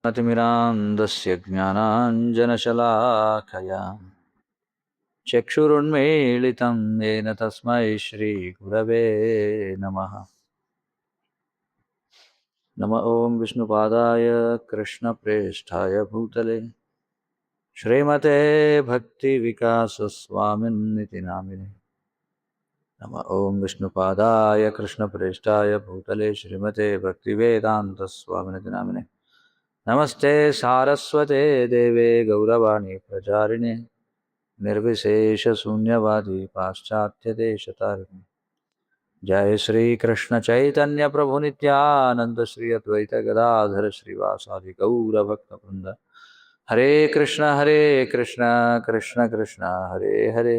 अतिमिरान्धस्य ज्ञानाञ्जनशलाकया चक्षुरुन्मीलितं येन तस्मै श्रीगुरवे नमः। नम ॐ विष्णुपादाय कृष्णप्रेष्ठाय भूतले श्रीमते भक्तिविकासस्वामिन्निति नामिने। नम ॐ विष्णुपादाय कृष्णप्रेष्ठाय भूतले श्रीमते भक्तिवेदान्तस्वामिनिति नामिने। नमस्ते सारस्वते देवे गौरवाणी प्रचारिणे निर्विशेषशून्यवादी पाश्चात्यदेशतारिणे। जय श्री कृष्ण चैतन्य प्रभु नित्यानंद श्री अद्वैत गदाधर श्रीवासादि गौर भक्तवृंद। हरे कृष्ण कृष्ण कृष्ण हरे हरे,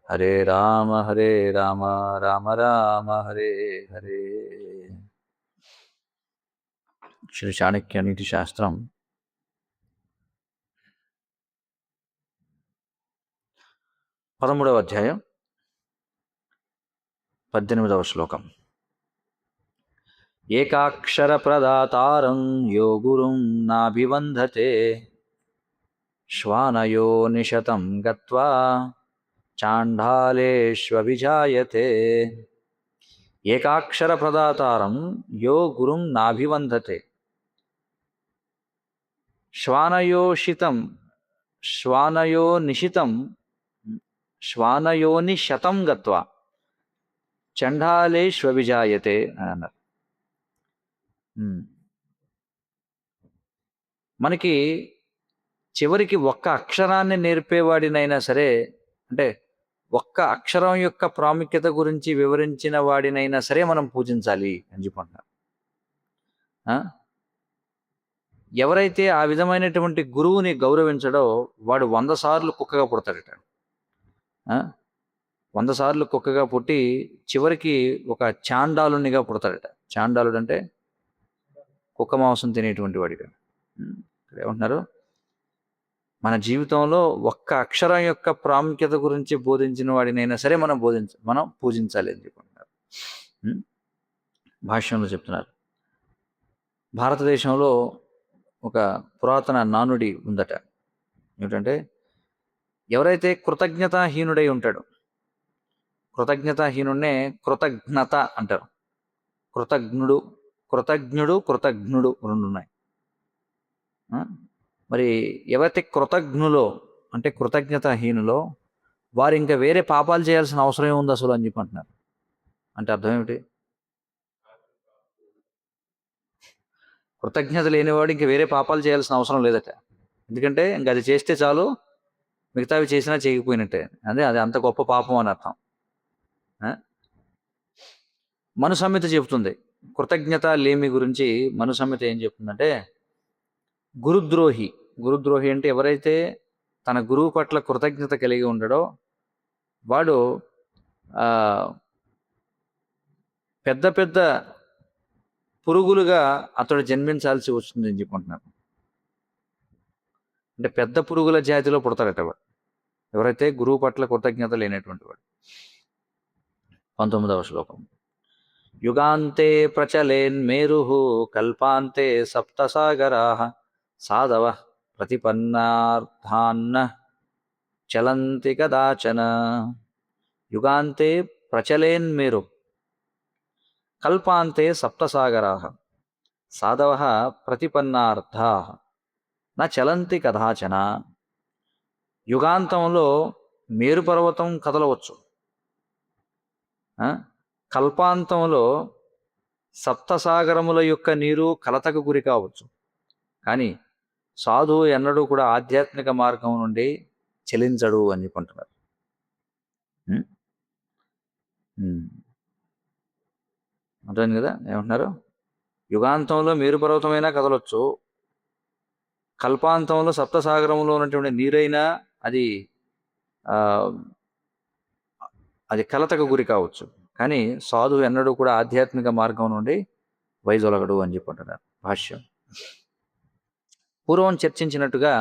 हरे राम राम राम हरे हरे। శ్రీ చాణక్య నీతి శాస్త్రం 13వ అధ్యాయం 18వ శ్లోకం. ఏకాక్షర ప్రదాతారం యో గురుం నాభివందతే శ్వానయో నిశతం గత్వా చాండాలేష్వభిజాయతే. ఏకాక్షర ప్రదాతారం యో గురుం నాభివందతే శ్వానయోనిశతం గత్వా చండాలేష్వభిజాయతే అని అన్నారు. మనకి చివరికి ఒక్క అక్షరాన్ని నేర్పేవాడినైనా సరే, అంటే ఒక్క అక్షరం యొక్క ప్రాముఖ్యత గురించి వివరించిన వాడినైనా సరే మనం పూజించాలి అని చెప్పుకుంటున్నారు. ఎవరైతే ఆ విధమైనటువంటి గురువుని గౌరవించడో వాడు 100 సార్లు కుక్కగా పుడతాడట. 100 సార్లు కుక్కగా పుట్టి చివరికి ఒక చాండాలునిగా పుడతాడట. చాండాలుడు అంటే కుక్క మాంసం తినేటువంటి వాడిగా. ఇక్కడ ఏమంటున్నారు, మన జీవితంలో ఒక్క అక్షరం యొక్క ప్రాముఖ్యత గురించి బోధించిన వాడినైనా సరే మనం పూజించాలి అని చెప్పుకుంటున్నారు. భాష్యంలో చెప్తున్నారు, భారతదేశంలో ఒక పురాతన నానుడి ఉందట. ఏమిటంటే, ఎవరైతే కృతజ్ఞతాహీనుడై ఉంటాడో, కృతజ్ఞతాహీనుడినే కృతజ్ఞత అంటారు. కృతజ్ఞుడు కృతజ్ఞుడు రెండు ఉన్నాయి. మరి ఎవరైతే కృతజ్ఞులో అంటే కృతజ్ఞతాహీనులో, వారు ఇంకా వేరే పాపాలు చేయాల్సిన అవసరం ఏముంది అసలు అని చెప్పి అంటున్నారు. అంటే అర్థం ఏమిటి? కృతజ్ఞత లేనివాడు ఇంక వేరే పాపాలు చేయాల్సిన అవసరం లేదట. ఎందుకంటే ఇంక అది చేస్తే చాలు, మిగతావి చేసినా చేయకపోయినట్టే. అది అంత గొప్ప పాపం అని అర్థం. మనుసంహిత చెబుతుంది కృతజ్ఞత లేమి గురించి. మనుసంహిత ఏం చెప్తుందంటే, గురుద్రోహి అంటే ఎవరైతే తన గురువు పట్ల కృతజ్ఞత కలిగి ఉండడో వాడు పెద్ద పెద్ద పురుగులుగా అతడు జన్మించాల్సి వస్తుందని చెప్పుకుంటున్నారు. అంటే పెద్ద పురుగుల జాతిలో పుడతాడట వాడు, ఎవరైతే గురువు పట్ల కృతజ్ఞత లేనటువంటి వాడు. 19వ శ్లోకం. యుగాంతే ప్రచలేన్మేరు కల్పాంతే సప్తసాగరా సాధవ ప్రతిపన్నార్థాన్న చలంతి కదాచన. యుగాంతే ప్రచలేన్మేరు కల్పాంతే సప్తసాగరా సాధవ ప్రతిపన్నార్థా న చలంతి కదాచన. యుగాంతంలో మేరు పర్వతం కదలవచ్చు, కల్పాంతంలో సప్తసాగరముల యొక్క నీరు కలతకు గురి కావచ్చు, కానీ సాధువు ఎన్నడూ కూడా ఆధ్యాత్మిక మార్గం నుండి చెలించడు అని చెప్పుకుంటున్నారు. అర్థమైంది కదా ఏమంటున్నారు? యుగాంతంలో మేరు పర్వతమైనా కదలొచ్చు, కల్పాంతంలో సప్తసాగరంలో ఉన్నటువంటి నీరైనా అది కలతకు గురి కావచ్చు, కానీ సాధువు ఎన్నడూ కూడా ఆధ్యాత్మిక మార్గం నుండి వైదొలగడు అని చెప్పుకుంటున్నారు. భాష్యం. పూర్వం చర్చించినట్టుగా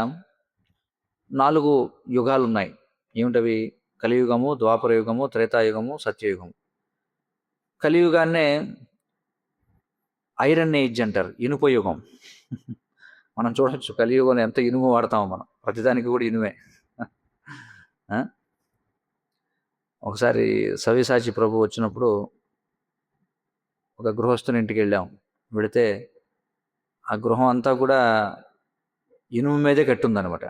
4 యుగాలు ఉన్నాయి. ఏమిటవి? కలియుగము, ద్వాపరయుగము, త్రేతాయుగము, సత్యయుగము. కలియుగాన్నే ఐరన్ ఏజ్ అంటారు, ఇనుప యుగం. మనం చూడొచ్చు కలియుగంలో ఎంత ఇనుము వాడతామో మనం, ప్రతిదానికి కూడా ఇనుమే. ఆ? ఒకసారి సవ్యసాచి ప్రభు వచ్చినప్పుడు ఒక గృహస్థుని ఇంటికి వెళ్ళాం. వెళితే ఆ గృహం అంతా కూడా ఇనుము మీదే కట్టుందనమాట.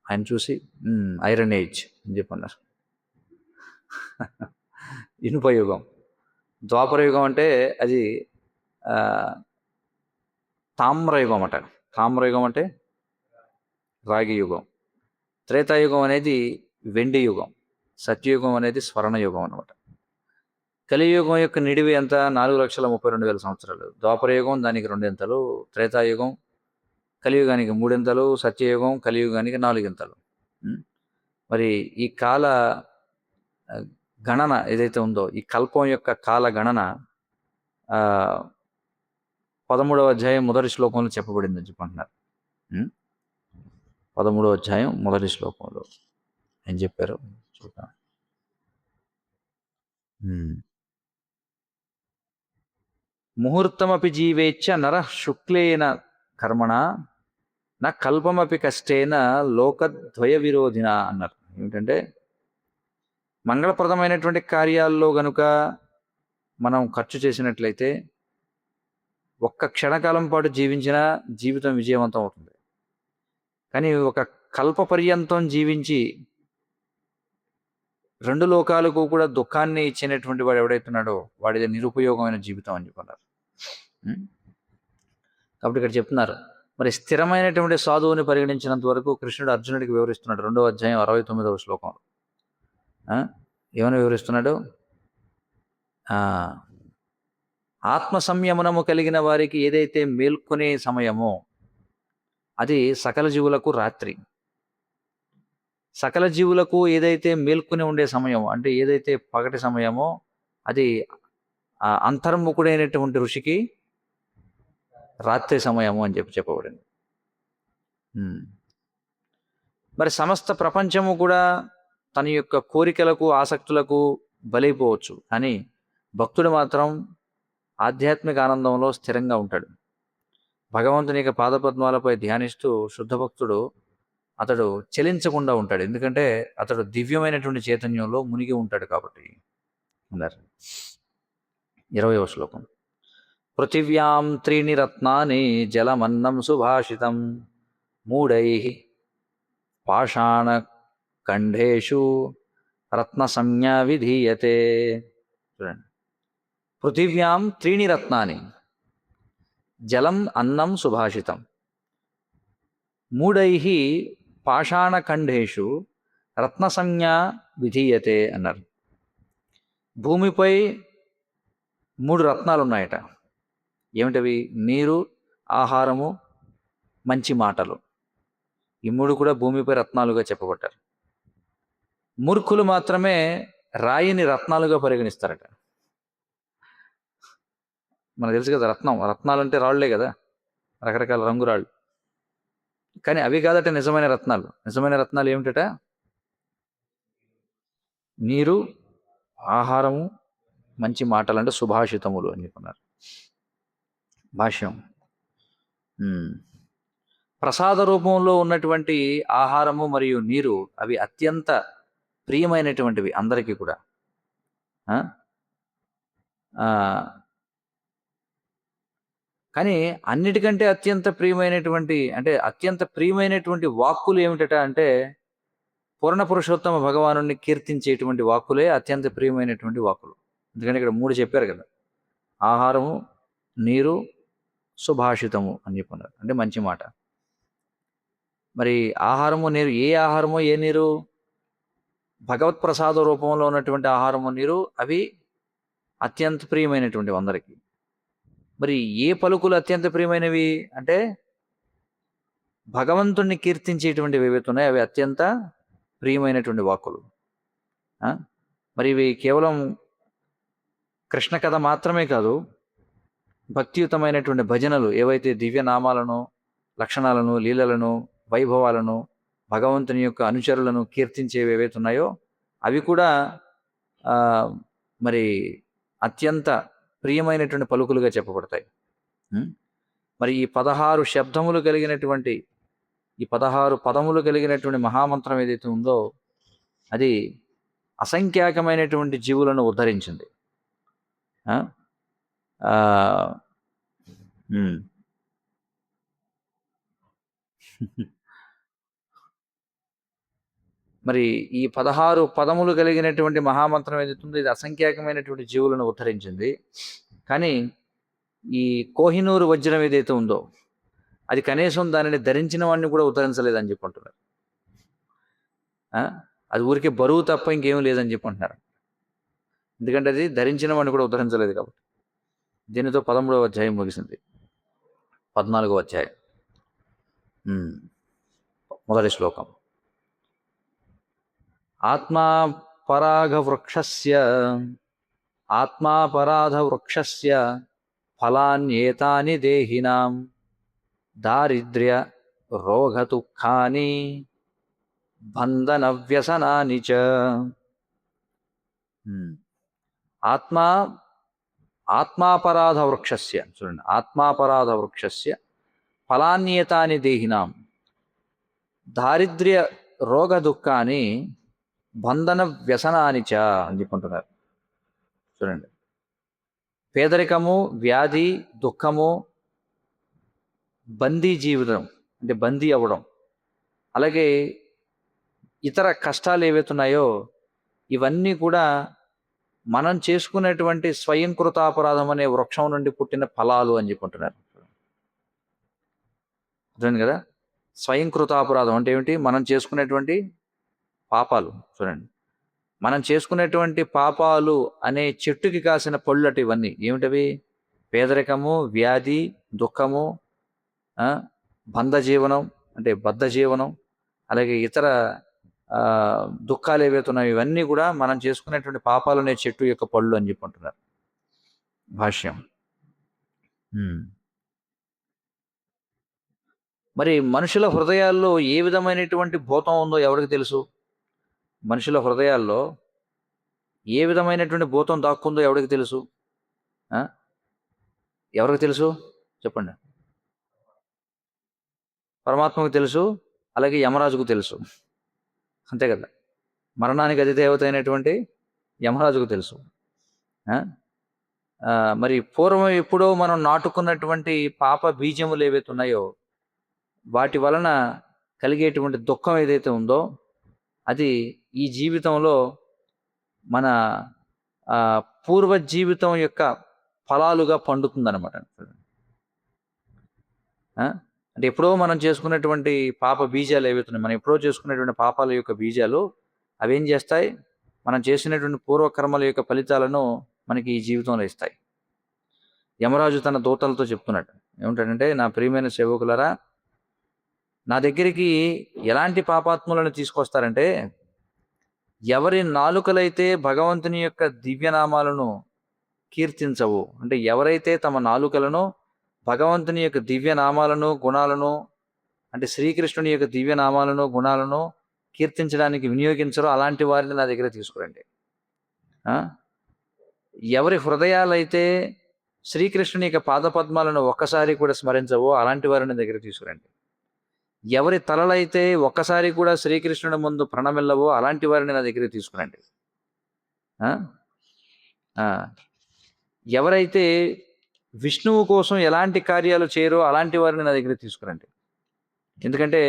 ఆయన చూసి ఐరన్ ఏజ్ అని చెప్పన్నారు. ఇనుప యుగం. ద్వాపర యుగం అంటే అది తామ్రయుగం అట. తామ్రయుగం అంటే రాగి యుగం. త్రేతాయుగం అనేది వెండి యుగం. సత్యయుగం అనేది స్వర్ణయుగం అనమాట. కలియుగం యొక్క నిడివి ఎంత? 4,32,000 సంవత్సరాలు. ద్వాపరయుగం దానికి 2 త్రేతాయుగం కలియుగానికి 3 సత్యయుగం కలియుగానికి 4. మరి ఈ కాల గణన ఏదైతే ఉందో, ఈ కల్పం యొక్క కాల గణన 13వ అధ్యాయం మొదటి శ్లోకంలో చెప్పబడిందని చెప్పంటున్నారు. 13వ అధ్యాయం మొదటి శ్లోకంలో ఏం చెప్పారు చూద్దాం. ముహూర్తమపి జీవేచ్ఛ నర శుక్లేన కర్మణ నా కల్పమపి కష్టేన లోకద్వయ విరోధిన అన్నారు. ఏమిటంటే మంగళప్రదమైనటువంటి కార్యాల్లో గనుక మనం ఖర్చు చేసినట్లయితే ఒక్క క్షణకాలం పాటు జీవించిన జీవితం విజయవంతం అవుతుంది. కానీ ఒక కల్ప పర్యంతం జీవించి 2 లోకాలకు కూడా దుఃఖాన్ని ఇచ్చినటువంటి వాడు ఎవడైతున్నాడో వాడిది నిరుపయోగమైన జీవితం అని చెప్పన్నారు. కాబట్టి ఇక్కడ చెప్తున్నారు, మరి స్థిరమైనటువంటి సాధువుని పరిగణించినంత వరకు కృష్ణుడు అర్జునుడికి వివరిస్తున్నాడు 2వ అధ్యాయం 69వ శ్లోకంలో. ఏమని వివరిస్తున్నాడు? ఆత్మ సంయమనము కలిగిన వారికి ఏదైతే మేల్కొనే సమయమో అది సకల జీవులకు రాత్రి. సకల జీవులకు ఏదైతే మేల్కొని ఉండే సమయం అంటే ఏదైతే పగటి సమయమో అది అంతర్ముఖుడైనటువంటి ఋషికి రాత్రి సమయము అని చెప్పబడింది. మరి సమస్త ప్రపంచము కూడా తన యొక్క కోరికలకు ఆసక్తులకు బలైపోవచ్చు, కానీ భక్తుడు మాత్రం ఆధ్యాత్మిక ఆనందంలో స్థిరంగా ఉంటాడు. భగవంతుని యొక్క పాదపద్మాలపై ధ్యానిస్తూ శుద్ధ భక్తుడు అతడు చలించకుండా ఉంటాడు. ఎందుకంటే అతడు దివ్యమైనటువంటి చైతన్యంలో మునిగి ఉంటాడు కాబట్టి అన్నారు. 20వ శ్లోకం. పృథివ్యాం 3 రత్నాని జలమన్నం సుభాషితం మూఢైః పాషాణ కంఠేషు రత్న సంజ్ఞా విధీయతే. చూడండి, పృథివ్యాం 3 రత్నాని జలం అన్నం సుభాషితం మూఢైః పాషాణఖండేషు రత్న సంజ్ఞా విధీయతే అన్నారు. భూమిపై 3 రత్నాలు ఉన్నాయట. ఏమిటవి? నీరు, ఆహారము, మంచి మాటలు. ఈ 3 కూడా భూమిపై రత్నాలుగా చెప్పబడ్డారు. మూర్ఖులు మాత్రమే రాయిని రత్నాలుగా పరిగణిస్తారట. మనకు తెలుసు కదా, రత్నాలు అంటే రాళ్లే కదా, రకరకాల రంగురాళ్ళు. కానీ అవి కాదట నిజమైన రత్నాలు. నిజమైన రత్నాలు ఏమిటట? నీరు, ఆహారము, మంచి మాటలు, అంటే సుభాషితములు అని చెప్పన్నారు. భాష్యం. ప్రసాద రూపంలో ఉన్నటువంటి ఆహారము మరియు నీరు అవి అత్యంత ప్రియమైనటువంటివి అందరికీ కూడా. కానీ అన్నిటికంటే అత్యంత ప్రియమైనటువంటి వాక్కులు ఏమిటట అంటే పూర్ణ పురుషోత్తమ భగవాను కీర్తించేటువంటి వాక్కులే అత్యంత ప్రియమైనటువంటి వాక్కులు. ఎందుకంటే ఇక్కడ 3 చెప్పారు కదా, ఆహారము, నీరు, సుభాషితము అని చెప్పన్నారు, అంటే మంచి మాట. మరి ఆహారము, నీరు, ఏ ఆహారము ఏ నీరు? భగవత్ ప్రసాద రూపంలో ఉన్నటువంటి ఆహారము, నీరు అవి అత్యంత ప్రియమైనటువంటివి అందరికీ. మరి ఏ పలుకులు అత్యంత ప్రియమైనవి అంటే భగవంతుణ్ణి కీర్తించేటువంటివి ఏవైతే ఉన్నాయో అవి అత్యంత ప్రియమైనటువంటి వాక్కులు. మరి ఇవి కేవలం కృష్ణ కథ మాత్రమే కాదు, భక్తియుతమైనటువంటి భజనలు ఏవైతే దివ్యనామాలను, లక్షణాలను, లీలలను, వైభవాలను, భగవంతుని యొక్క అనుచరులను కీర్తించేవి ఏవైతే ఉన్నాయో అవి కూడా మరి అత్యంత ప్రియమైనటువంటి పలుకులుగా చెప్పబడతాయి. మరి ఈ 16 శబ్దములు కలిగినటువంటి, ఈ 16 పదములు కలిగినటువంటి మహామంత్రం ఏదైతే ఉందో అది అసంఖ్యాకమైనటువంటి జీవులను ఉద్ధరించింది. ఆ? ఆ, ఉమ్. మరి ఈ 16 పదములు కలిగినటువంటి మహామంత్రం ఏదైతే ఉందో ఇది అసంఖ్యాకమైనటువంటి జీవులను ఉద్ధరించింది. కానీ ఈ కోహినూరు వజ్రం ఏదైతే ఉందో అది కనీసం దానిని ధరించిన వాడిని కూడా ఉద్ధరించలేదని చెప్పంటున్నారు. అది ఊరికే బరువు తప్ప ఇంకేం లేదని చెప్పంటున్నారు. ఎందుకంటే అది ధరించిన వాడిని కూడా ఉద్ధరించలేదు కాబట్టి. దీనితో 13వ అధ్యాయం ముగిసింది. 14వ అధ్యాయం మొదటి శ్లోకం. ఆత్మాపరాధవృక్షస్య ఫలాన్యేతాని దేహినాం దారిద్ర్య రోగదుఃఖాని బంధనవ్యసనాని చ. ఆత్మాపరాధవృక్షస్య, చూడండి, ఆత్మాపరాధవృక్షస్య ఫలాన్యేతాని దేహినాం దారిద్ర్య రోగ దుఃఖాన్ని బంధన వ్యసనాని చ అని చెప్పుకుంటున్నారు. చూడండి, పేదరికము, వ్యాధి, దుఃఖము, బందీ జీవితం అంటే బందీ అవ్వడం, అలాగే ఇతర కష్టాలు ఏవైతున్నాయో ఇవన్నీ కూడా మనం చేసుకునేటువంటి స్వయంకృతాపరాధం అనే వృక్షం నుండి పుట్టిన ఫలాలు అని చెప్పుకుంటున్నారు. అర్థమైంది కదా? స్వయంకృతాపరాధం అంటే ఏమిటి? మనం చేసుకునేటువంటి పాపాలు. చూడండి, మనం చేసుకునేటువంటి పాపాలు అనే చెట్టుకి కాసిన పళ్ళటు ఇవన్నీ ఏమిటవి? పేదరికము, వ్యాధి, దుఃఖము, బంధజీవనం అంటే బద్ధ జీవనం, అలాగే ఇతర దుఃఖాలు ఏవైతున్నాయి ఇవన్నీ కూడా మనం చేసుకునేటువంటి పాపాలు అనే చెట్టు యొక్క పళ్ళు అని చెప్పుకుంటున్నారు భాష్యం. మరి మనుషుల హృదయాల్లో ఏ విధమైనటువంటి భూతం ఉందో ఎవరికి తెలుసు? మనుషుల హృదయాల్లో ఏ విధమైనటువంటి భూతం దాక్కుందో ఎవరికి తెలుసు? ఎవరికి తెలుసు చెప్పండి? పరమాత్మకు తెలుసు, అలాగే యమరాజుకు తెలుసు. అంతే కదా? మరణానికి అధిదేవత అయినటువంటి యమరాజుకు తెలుసు. మరి పూర్వం ఎప్పుడో మనం నాటుకున్నటువంటి పాప బీజములు ఏవైతే ఉన్నాయో వాటి వలన కలిగేటువంటి దుఃఖం ఏదైతే ఉందో అది ఈ జీవితంలో మన పూర్వ జీవితం యొక్క ఫలాలుగా పండుతుందన్నమాట. అంటే ఎప్పుడో మనం చేసుకున్నటువంటి పాప బీజాలు ఏవైతున్నాయి, మనం ఎప్పుడో చేసుకున్నటువంటి పాపాల యొక్క బీజాలు అవి ఏం చేస్తాయి? మనం చేసినటువంటి పూర్వకర్మల యొక్క ఫలితాలను మనకి ఈ జీవితంలో ఇస్తాయి. యమరాజు తన దూతలతో చెప్తున్నాడు ఏమిటంటే, నా ప్రియమైన సేవకులారా, నా దగ్గరికి ఎలాంటి పాపాత్ములను తీసుకొస్తారంటే, ఎవరి నాలుకలైతే భగవంతుని యొక్క దివ్యనామాలను కీర్తించవు, అంటే ఎవరైతే తమ నాలుకలను భగవంతుని యొక్క దివ్యనామాలను గుణాలను అంటే శ్రీకృష్ణుని యొక్క దివ్యనామాలను గుణాలను కీర్తించడానికి వినియోగించరో అలాంటి వారిని నా దగ్గర తీసుకురండి. ఎవరి హృదయాలైతే శ్రీకృష్ణుని యొక్క పాదపద్మాలను ఒక్కసారి కూడా స్మరించవో అలాంటి వారిని దగ్గర తీసుకురండి. ఎవరి తలలైతే ఒక్కసారి కూడా శ్రీకృష్ణుని ముందు ప్రణమిల్లవో అలాంటి వారిని నా దగ్గర తీసుకురండి. ఎవరైతే విష్ణువు కోసం ఎలాంటి కార్యాలు చేయరో అలాంటి వారిని నా దగ్గర తీసుకురండి. ఎందుకంటే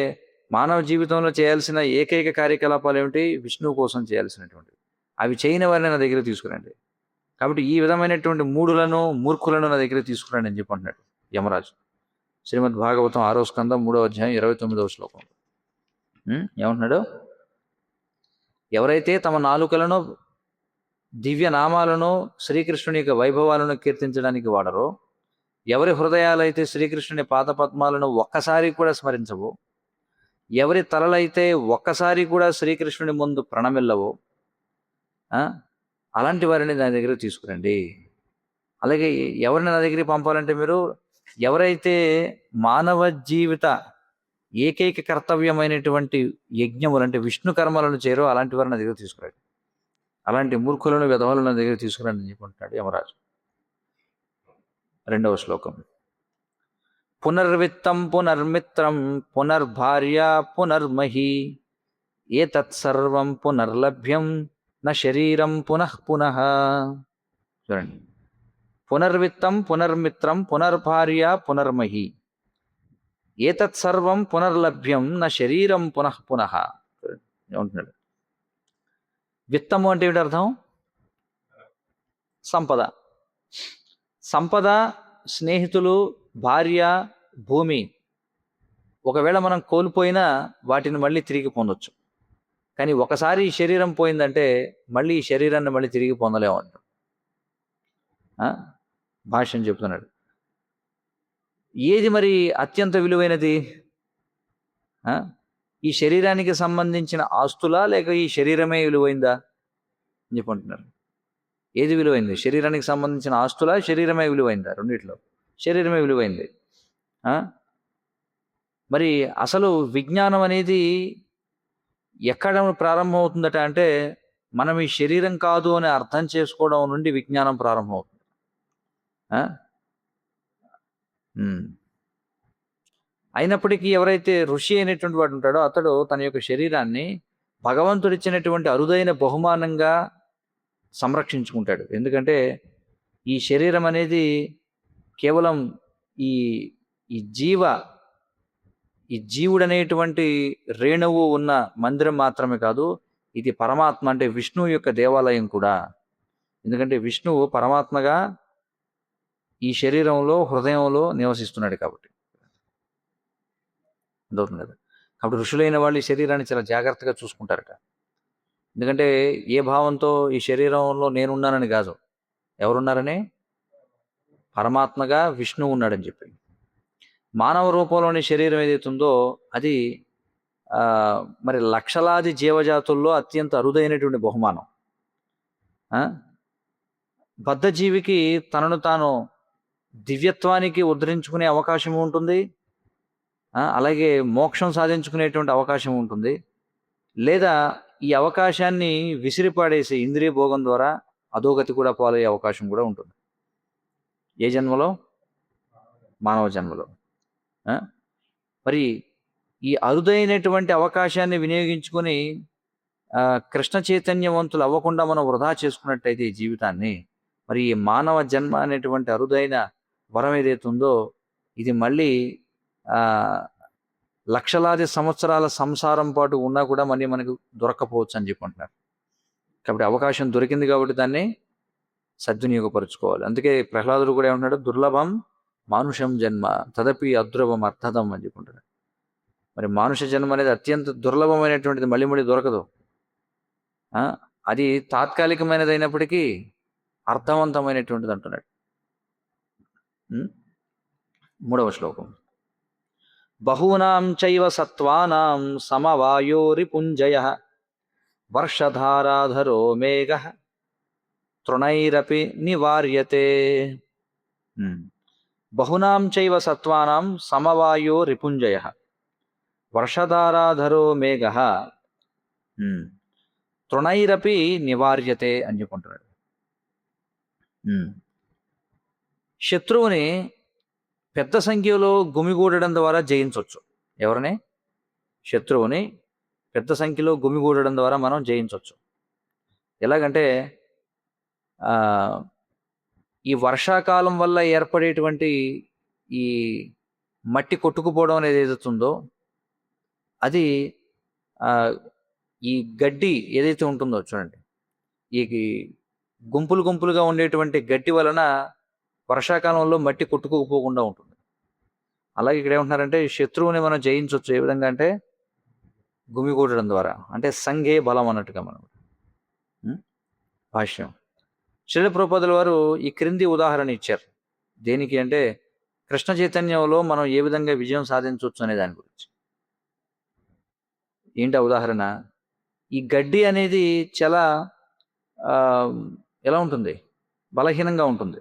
మానవ జీవితంలో చేయాల్సిన ఏకైక కార్యకలాపాలు ఏమిటి? విష్ణువు కోసం చేయాల్సినటువంటి అవి చేయని వారిని నా దగ్గర తీసుకురండి. కాబట్టి ఈ విధమైనటువంటి మూర్ఖులను నా దగ్గర తీసుకురండి అని చెప్పి అంటున్నాడు యమరాజు. శ్రీమద్ భాగవతం 6వ స్కందం 3వ అధ్యాయం 29వ శ్లోకం ఏమంటున్నాడు? ఎవరైతే తమ నాలుకలను దివ్య నామాలను శ్రీకృష్ణుని యొక్క వైభవాలను కీర్తించడానికి వాడరో, ఎవరి హృదయాలైతే శ్రీకృష్ణుని పాదపద్మాలను ఒక్కసారి కూడా స్మరించవో, ఎవరి తలలైతే ఒక్కసారి కూడా శ్రీకృష్ణుని ముందు ప్రణమిల్లవో అలాంటి వారిని నా దగ్గర తీసుకురండి. అలాగే ఎవరిని నా దగ్గరికి పంపాలంటే మీరు ఎవరైతే మానవ జీవిత ఏకైక కర్తవ్యమైనటువంటి యజ్ఞములు అంటే విష్ణు కర్మలను చేరో అలాంటి వారిని నా దగ్గర తీసుకురండి. అలాంటి మూర్ఖులను విధవలను నా దగ్గర తీసుకురండి అని చెప్పుకుంటున్నాడు యమరాజు. 2వ శ్లోకం. పునర్విత్తం పునర్మిత్రం పునర్భార్య పునర్మహి ఏతత్సర్వం పునర్లభ్యం న శరీరం పునః పునః. చూడండి, పునర్విత్తం పునర్మిత్రం పునర్భార్య పునర్మహి ఏతత్సర్వం పునర్లభ్యం న శరీరం పునః పునః. ఏమంటున్నాడు? విత్తము అంటే ఏమిటి అర్థం? సంపద. సంపద, స్నేహితులు, భార్య, భూమి ఒకవేళ మనం కోల్పోయినా వాటిని మళ్ళీ తిరిగి పొందొచ్చు. కానీ ఒకసారి ఈ శరీరం పోయిందంటే మళ్ళీ ఈ శరీరాన్ని మళ్ళీ తిరిగి పొందలేమంట. భాష్యం చెప్తున్నాడు. ఏది మరి అత్యంత విలువైనది? ఈ శరీరానికి సంబంధించిన ఆస్తులా లేక ఈ శరీరమే విలువైందా అని చెప్పంటున్నారు. ఏది విలువైంది? శరీరానికి సంబంధించిన ఆస్తులా, శరీరమే విలువైందా? రెండిట్లో శరీరమే విలువైంది. మరి అసలు విజ్ఞానం అనేది ఎక్కడ ప్రారంభమవుతుందట అంటే మనం ఈ శరీరం కాదు అని అర్థం చేసుకోవడం నుండి విజ్ఞానం ప్రారంభమవుతుంది. అయినప్పటికీ ఎవరైతే ఋషి అయినటువంటి వాడు ఉంటాడో అతడు తన యొక్క శరీరాన్ని భగవంతుడిచ్చినటువంటి అరుదైన బహుమానంగా సంరక్షించుకుంటాడు. ఎందుకంటే ఈ శరీరం అనేది కేవలం ఈ ఈ జీవుడు అనేటువంటి రేణువు ఉన్న మందిరం మాత్రమే కాదు, ఇది పరమాత్మ అంటే విష్ణువు యొక్క దేవాలయం కూడా. ఎందుకంటే విష్ణువు పరమాత్మగా ఈ శరీరంలో, హృదయంలో నివసిస్తున్నాడు కాబట్టి. అదవుతుంది కదా. కాబట్టి ఋషులైన వాళ్ళు ఈ శరీరాన్ని చాలా జాగ్రత్తగా చూసుకుంటారట. ఎందుకంటే ఏ భావంతో ఈ శరీరంలో నేనున్నానని కాదు, ఎవరున్నారని? పరమాత్మగా విష్ణువు ఉన్నాడని చెప్పి. మానవ రూపంలోని శరీరం ఏదైతుందో అది మరి లక్షలాది జీవజాతుల్లో అత్యంత అరుదైనటువంటి బహుమానం. బద్ధజీవికి తనను తాను దివ్యత్వానికి ఉద్ధరించుకునే అవకాశం ఉంటుంది, అలాగే మోక్షం సాధించుకునేటువంటి అవకాశం ఉంటుంది. లేదా ఈ అవకాశాన్ని విసిరిపాడేసి ఇంద్రియ భోగం ద్వారా అధోగతి కూడా పాలయ్యే అవకాశం కూడా ఉంటుంది. ఏ జన్మలో? మానవ జన్మలో. మరి ఈ అరుదైనటువంటి అవకాశాన్ని వినియోగించుకొని కృష్ణ చైతన్యవంతులు అవ్వకుండా మనం వృధా చేసుకున్నట్టయితే ఈ జీవితాన్ని, మరి ఈ మానవ జన్మ అనేటువంటి అరుదైన వరం ఏదైతుందో ఇది మళ్ళీ లక్షలాది సంవత్సరాల సంసారం పాటు ఉన్నా కూడా మళ్ళీ మనకు దొరక్కపోవచ్చు అని చెప్పుకుంటున్నారు. కాబట్టి అవకాశం దొరికింది కాబట్టి దాన్ని సద్వినియోగపరుచుకోవాలి. అందుకే ప్రహ్లాదుడు కూడా ఏమంటున్నాడు? దుర్లభం మానుషం జన్మ తదపి అద్రువం అర్థదం అని చెప్పుకుంటాడు. మరి మానుష జన్మ అనేది అత్యంత దుర్లభమైనటువంటిది, మళ్ళీ మళ్ళీ దొరకదు. అది తాత్కాలికమైనది అయినప్పటికీ అర్థవంతమైనటువంటిది అంటున్నాడు. 3వ శ్లోకం. బహూనాం చైవ సత్వానాం సమవాయోరిపుంజయః వర్షధారాధరో మేఘః తృణైరపి నివార్యతే. బహూనాం చైవ సత్వానాం సమవాయో రిపుంజయః వర్షధారాధరో మేఘః తృణైరపి నివార్యతే అని చెప్పుకుంటున్నాడు. శత్రువుని పెద్ద సంఖ్యలో గుమిగూడడం ద్వారా జయించవచ్చు. ఎవరిని? శత్రువుని పెద్ద సంఖ్యలో గుమిగూడడం ద్వారా మనం జయించవచ్చు. ఎలాగంటే ఈ వర్షాకాలం వల్ల ఏర్పడేటువంటి ఈ మట్టి కొట్టుకుపోవడం అనేది ఏదైతుందో అది ఈ గడ్డి ఏదైతే ఉంటుందో చూడండి, ఈ గుంపులు గుంపులుగా ఉండేటువంటి గడ్డి వలన వర్షాకాలంలో మట్టి కొట్టుకుపోకుండా ఉంటుంది. అలాగే ఇక్కడ ఏమంటున్నారంటే శత్రువుని మనం జయించవచ్చు. ఏ విధంగా అంటే గుమిగూడడం ద్వారా, అంటే సంఘే బలం అన్నట్టుగా. మనం భాష్యం శ్రీల ప్రభుపాదుల వారు ఈ క్రింది ఉదాహరణ ఇచ్చారు. దేనికి అంటే కృష్ణ చైతన్యంలో మనం ఏ విధంగా విజయం సాధించవచ్చు అనే దాని గురించి. ఏంటి ఆ ఉదాహరణ? ఈ గడ్డి అనేది చాలా ఎలా ఉంటుంది? బలహీనంగా ఉంటుంది.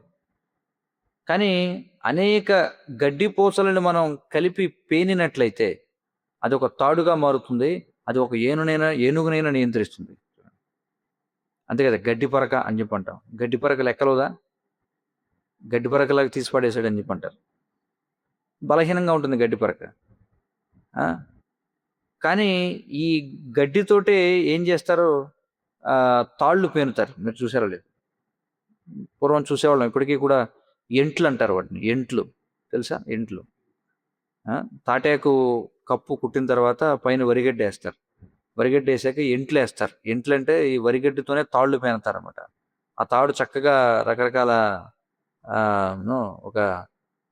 కానీ అనేక గడ్డి పూసలను మనం కలిపి పేనినట్లయితే అది ఒక తాడుగా మారుతుంది. అది ఒక ఏనుగునైనా నియంత్రిస్తుంది. అంతే కదా, గడ్డి పరక అని చెప్పి అంటాం. గడ్డి పరక లెక్కలోదా? గడ్డి పరకలాగా తీసి పడేసాడు అని చెప్పి అంటారు. బలహీనంగా ఉంటుంది గడ్డి పరక. కానీ ఈ గడ్డితోటే ఏం చేస్తారు, తాళ్ళు పేనుతారు. మీరు చూసారో లేదు? పూర్వం చూసేవాళ్ళం, ఇప్పటికీ కూడా ఎంట్లు అంటారు వాటిని. ఎంట్లు తెలుసా? ఎంట్లు. తాటాకు కప్పు కుట్టిన తర్వాత పైన వరిగడ్డి వేస్తారు. వరిగడ్డి వేసాక ఎంట్లు వేస్తారు. ఎంట్లు అంటే ఈ వరిగడ్డితోనే తాళ్ళు పేనుతారనమాట. ఆ తాడు చక్కగా రకరకాల ఒక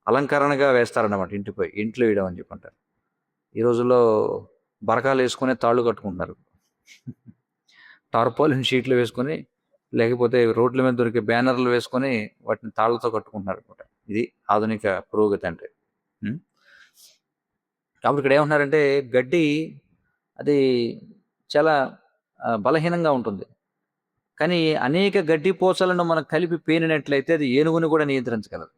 అలంకరణగా వేస్తారన్నమాట ఇంటిపై. ఇంట్లో వేయడం అని చెప్పంటారు. ఈ రోజుల్లో బరకాలు వేసుకునే తాళ్ళు కట్టుకుంటున్నారు. టార్పాలిన్ షీట్లు వేసుకొని, లేకపోతే రోడ్ల మీద దొరికే బ్యానర్లు వేసుకొని వాటిని తాళ్ళతో కట్టుకుంటున్నారు అనమాట. ఇది ఆధునిక పురోగతి అంటే. కాబట్టి ఇక్కడ ఏమంటున్నారంటే, గడ్డి అది చాలా బలహీనంగా ఉంటుంది. కానీ అనేక గడ్డి పోచలను మనం కలిపి పేనినట్లయితే అది ఏనుగుని కూడా నియంత్రించగలదు.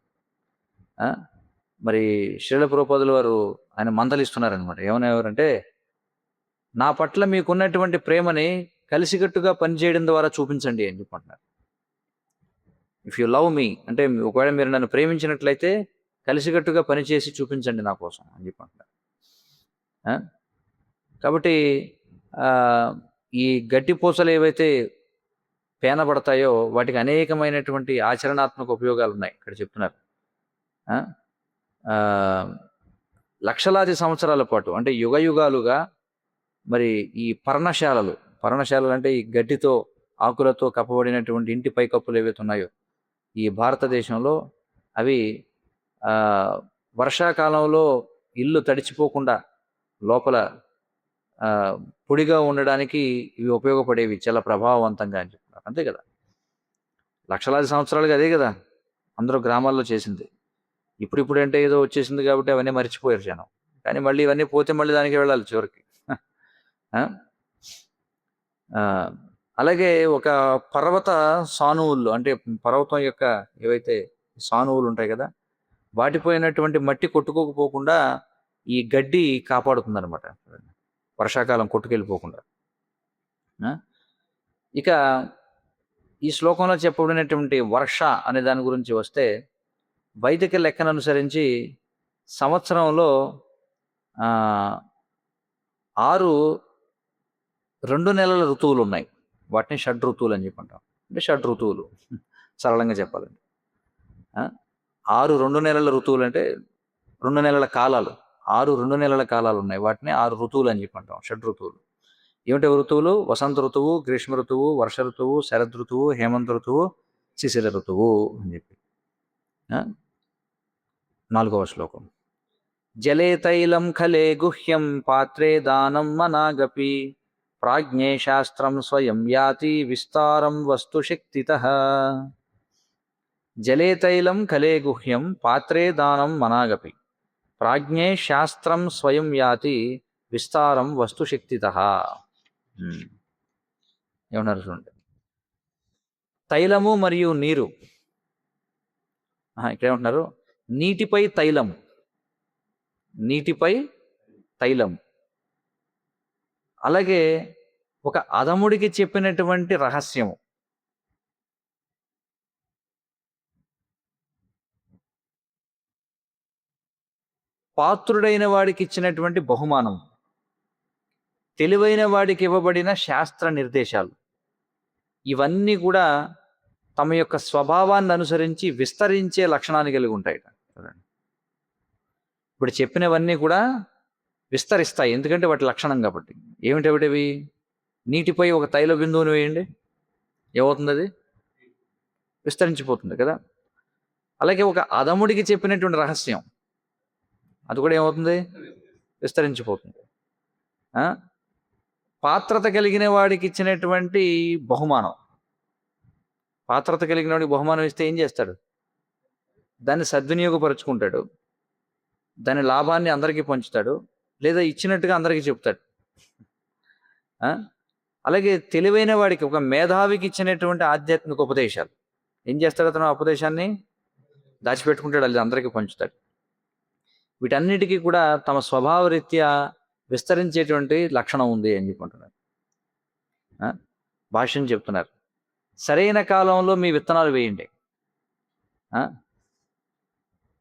మరి శ్రీల ప్రభుపాదుల వారు ఆయన మందలిస్తున్నారనమాట. ఏమనేవారంటే, నా పట్ల మీకున్నటువంటి ప్రేమని కలిసికట్టుగా పనిచేయడం ద్వారా చూపించండి అని చెప్పంటున్నారు. ఇఫ్ యు లవ్ మీ అంటే, ఒకవేళ మీరు నన్ను ప్రేమించినట్లయితే కలిసికట్టుగా పనిచేసి చూపించండి నా కోసం అని చెప్పంటున్నారు. కాబట్టి ఈ గడ్డి పూసలు ఏవైతే పేనబడతాయో వాటికి అనేకమైనటువంటి ఆచరణాత్మక ఉపయోగాలు ఉన్నాయి ఇక్కడ చెప్తున్నారు. లక్షలాది సంవత్సరాల పాటు అంటే యుగాలుగా మరి ఈ పర్ణశాలలు అంటే ఈ గడ్డితో ఆకులతో కప్పబడినటువంటి ఇంటి పైకప్పులు ఏవైతే ఉన్నాయో ఈ భారతదేశంలో అవి వర్షాకాలంలో ఇల్లు తడిచిపోకుండా లోపల పొడిగా ఉండడానికి ఇవి ఉపయోగపడేవి చాలా ప్రభావవంతంగా అని చెప్తున్నారు. అంతే కదా, లక్షలాది సంవత్సరాలుగా అదే కదా అందరూ గ్రామాల్లో చేసింది. ఇప్పుడు అంటే ఏదో వచ్చేసింది కాబట్టి అవన్నీ మర్చిపోయారు జనం. కానీ మళ్ళీ ఇవన్నీ పోతే మళ్ళీ దానికి వెళ్ళాలి చివరికి. అలాగే ఒక పర్వత సానువులు అంటే పర్వతం యొక్క ఏవైతే సానువులు ఉంటాయి కదా, వాటిపోయినటువంటి మట్టి కొట్టుకోకపోకుండా ఈ గడ్డి కాపాడుతుంది అనమాట, వర్షాకాలం కొట్టుకెళ్ళిపోకుండా. ఇక ఈ శ్లోకంలో చెప్పబడినటువంటి వర్ష అనే దాని గురించి వస్తే, వైదిక లెక్కను అనుసరించి సంవత్సరంలో 2 నెలల ఋతువులు ఉన్నాయి. వాటిని షడ్ ఋతువులు అని చెప్పంటాం. అంటే షడ్ ఋతువులు సరళంగా చెప్పాలండి. 2 నెలల ఋతువులు అంటే 2 నెలల కాలాలు. 2 నెలల కాలాలు ఉన్నాయి. వాటిని 6 ఋతువులు అని చెప్పంటాం, షడ్ ఋతువులు. ఏమిటి ఋతువులు? వసంత ఋతువు, గ్రీష్మ ఋతువు, వర్ష ఋతువు, శరద్ ఋతువు, హేమంత ఋతువు, శిశిర ఋతువు అని చెప్పి. 4వ శ్లోకం. జలే తైలం ఖలే గుహ్యం పాత్రే దానం మనాగపి ప్రాజ్ఞే శాస్త్రం స్వయం యాతి విస్తారం వస్తు శక్తితః. జలే తైలం ఖలే గుహ్యం పాత్రే దానం మనాగపి ప్రాజ్ఞే శాస్త్రం స్వయం యాతి విస్తారం వస్తు శక్తితః. ఏమన్నారు చూడండి. తైలము మరియు నీరు. ఇక్కడ ఏమంటున్నారు? నీటిపై తైలం, నీటిపై తైలం. అలాగే ఒక అధముడికి చెప్పినటువంటి రహస్యము. పాత్రుడైన వాడికి ఇచ్చినటువంటి బహుమానం, తెలివైన వాడికి ఇవ్వబడిన శాస్త్ర నిర్దేశాలు, ఇవన్నీ కూడా తమ యొక్క స్వభావాన్ని అనుసరించి విస్తరించే లక్షణాన్ని కలిగి ఉంటాయి. ఇప్పుడు చెప్పినవన్నీ కూడా విస్తరిస్తాయి, ఎందుకంటే వాటి లక్షణం కాబట్టి. ఏమిటవి? నీటిపై ఒక తైల బిందువుని వేయండి, ఏమవుతుంది? అది విస్తరించిపోతుంది కదా. అలాగే ఒక అధముడికి చెప్పినటువంటి రహస్యం, అది కూడా ఏమవుతుంది? విస్తరించిపోతుంది. పాత్రత కలిగిన వాడికి ఇచ్చినటువంటి బహుమానం, పాత్రత కలిగిన వాడికి బహుమానం ఇస్తే ఏం చేస్తాడు? దాన్ని సద్వినియోగపరుచుకుంటాడు, దాని లాభాన్ని అందరికీ పంచుతాడు, లేదా ఇచ్చినట్టుగా అందరికీ చెప్తాడు. అలాగే తెలివైన వాడికి, ఒక మేధావికి ఇచ్చినటువంటి ఆధ్యాత్మిక ఉపదేశాలు ఏం చేస్తాడు? అతను ఉపదేశాన్ని దాచిపెట్టుకుంటాడు, అది అందరికీ పంచుతాడు. వీటన్నిటికీ కూడా తమ స్వభావరీత్యా విస్తరించేటువంటి లక్షణం ఉంది అని చెప్పుకుంటున్నారు. భాష్యం చెప్తున్నారు, సరైన కాలంలో మీ విత్తనాలు వేయండి,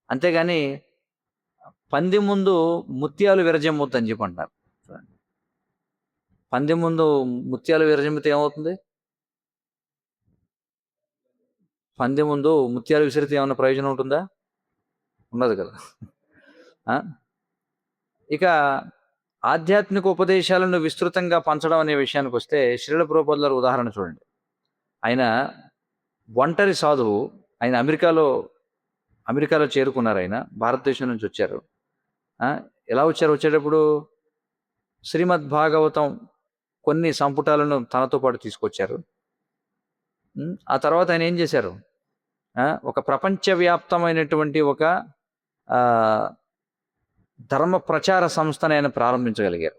అంతేగాని పంది ముందు ముత్యాలు విరజమ్మొద్దు అని చెప్పి అంటున్నారు. పంది ముందు ముత్యాలు విరజమ్మితే ఏమవుతుంది? పంది ముందు ముత్యాలు విసిరితే ఏమన్నా ప్రయోజనం ఉంటుందా? ఉండదు కదా. ఇక ఆధ్యాత్మిక ఉపదేశాలను విస్తృతంగా పంచడం అనే విషయానికి వస్తే శ్రీల ప్రభుపాదుల ఉదాహరణ చూడండి. ఆయన ఒంటరి సాధువు. ఆయన అమెరికాలో చేరుకున్నారు. ఆయన భారతదేశం నుంచి వచ్చారు. ఎలా వచ్చేటప్పుడు శ్రీమద్ భాగవతం కొన్ని సంపుటాలను తనతో పాటు తీసుకొచ్చారు. ఆ తర్వాత ఆయన ఏం చేశారు? ఒక ప్రపంచవ్యాప్తమైనటువంటి ఒక ధర్మ ప్రచార సంస్థను ఆయన ప్రారంభించగలిగారు.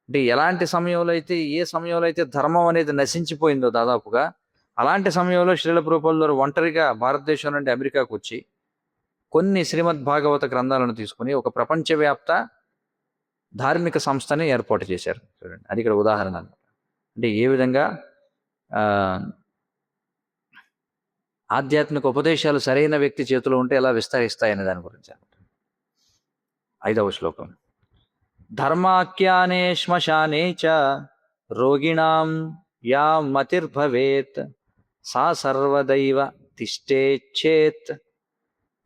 అంటే ఎలాంటి సమయంలో అయితే, ఏ సమయంలో అయితే ధర్మం అనేది నశించిపోయిందో దాదాపుగా, అలాంటి సమయంలో శ్రీల ప్రభుపాదుల ఒంటరిగా భారతదేశం నుండి అమెరికాకు వచ్చి కొన్ని శ్రీమద్ భాగవత గ్రంథాలను తీసుకుని ఒక ప్రపంచవ్యాప్త ధార్మిక సంస్థని ఏర్పాటు చేశారు. చూడండి, అది ఇక్కడ ఉదాహరణ. అంటే ఏ విధంగా ఆధ్యాత్మిక ఉపదేశాలు సరైన వ్యక్తి చేతిలో ఉంటే ఎలా విస్తరిస్తాయనే దాని గురించి. 5వ శ్లోకం. ధర్మాఖ్యానే శ్మశానే చ రోగిణాం యా మతిర్భవేత్ సా సర్వదైవ తిష్టేచ్చేత్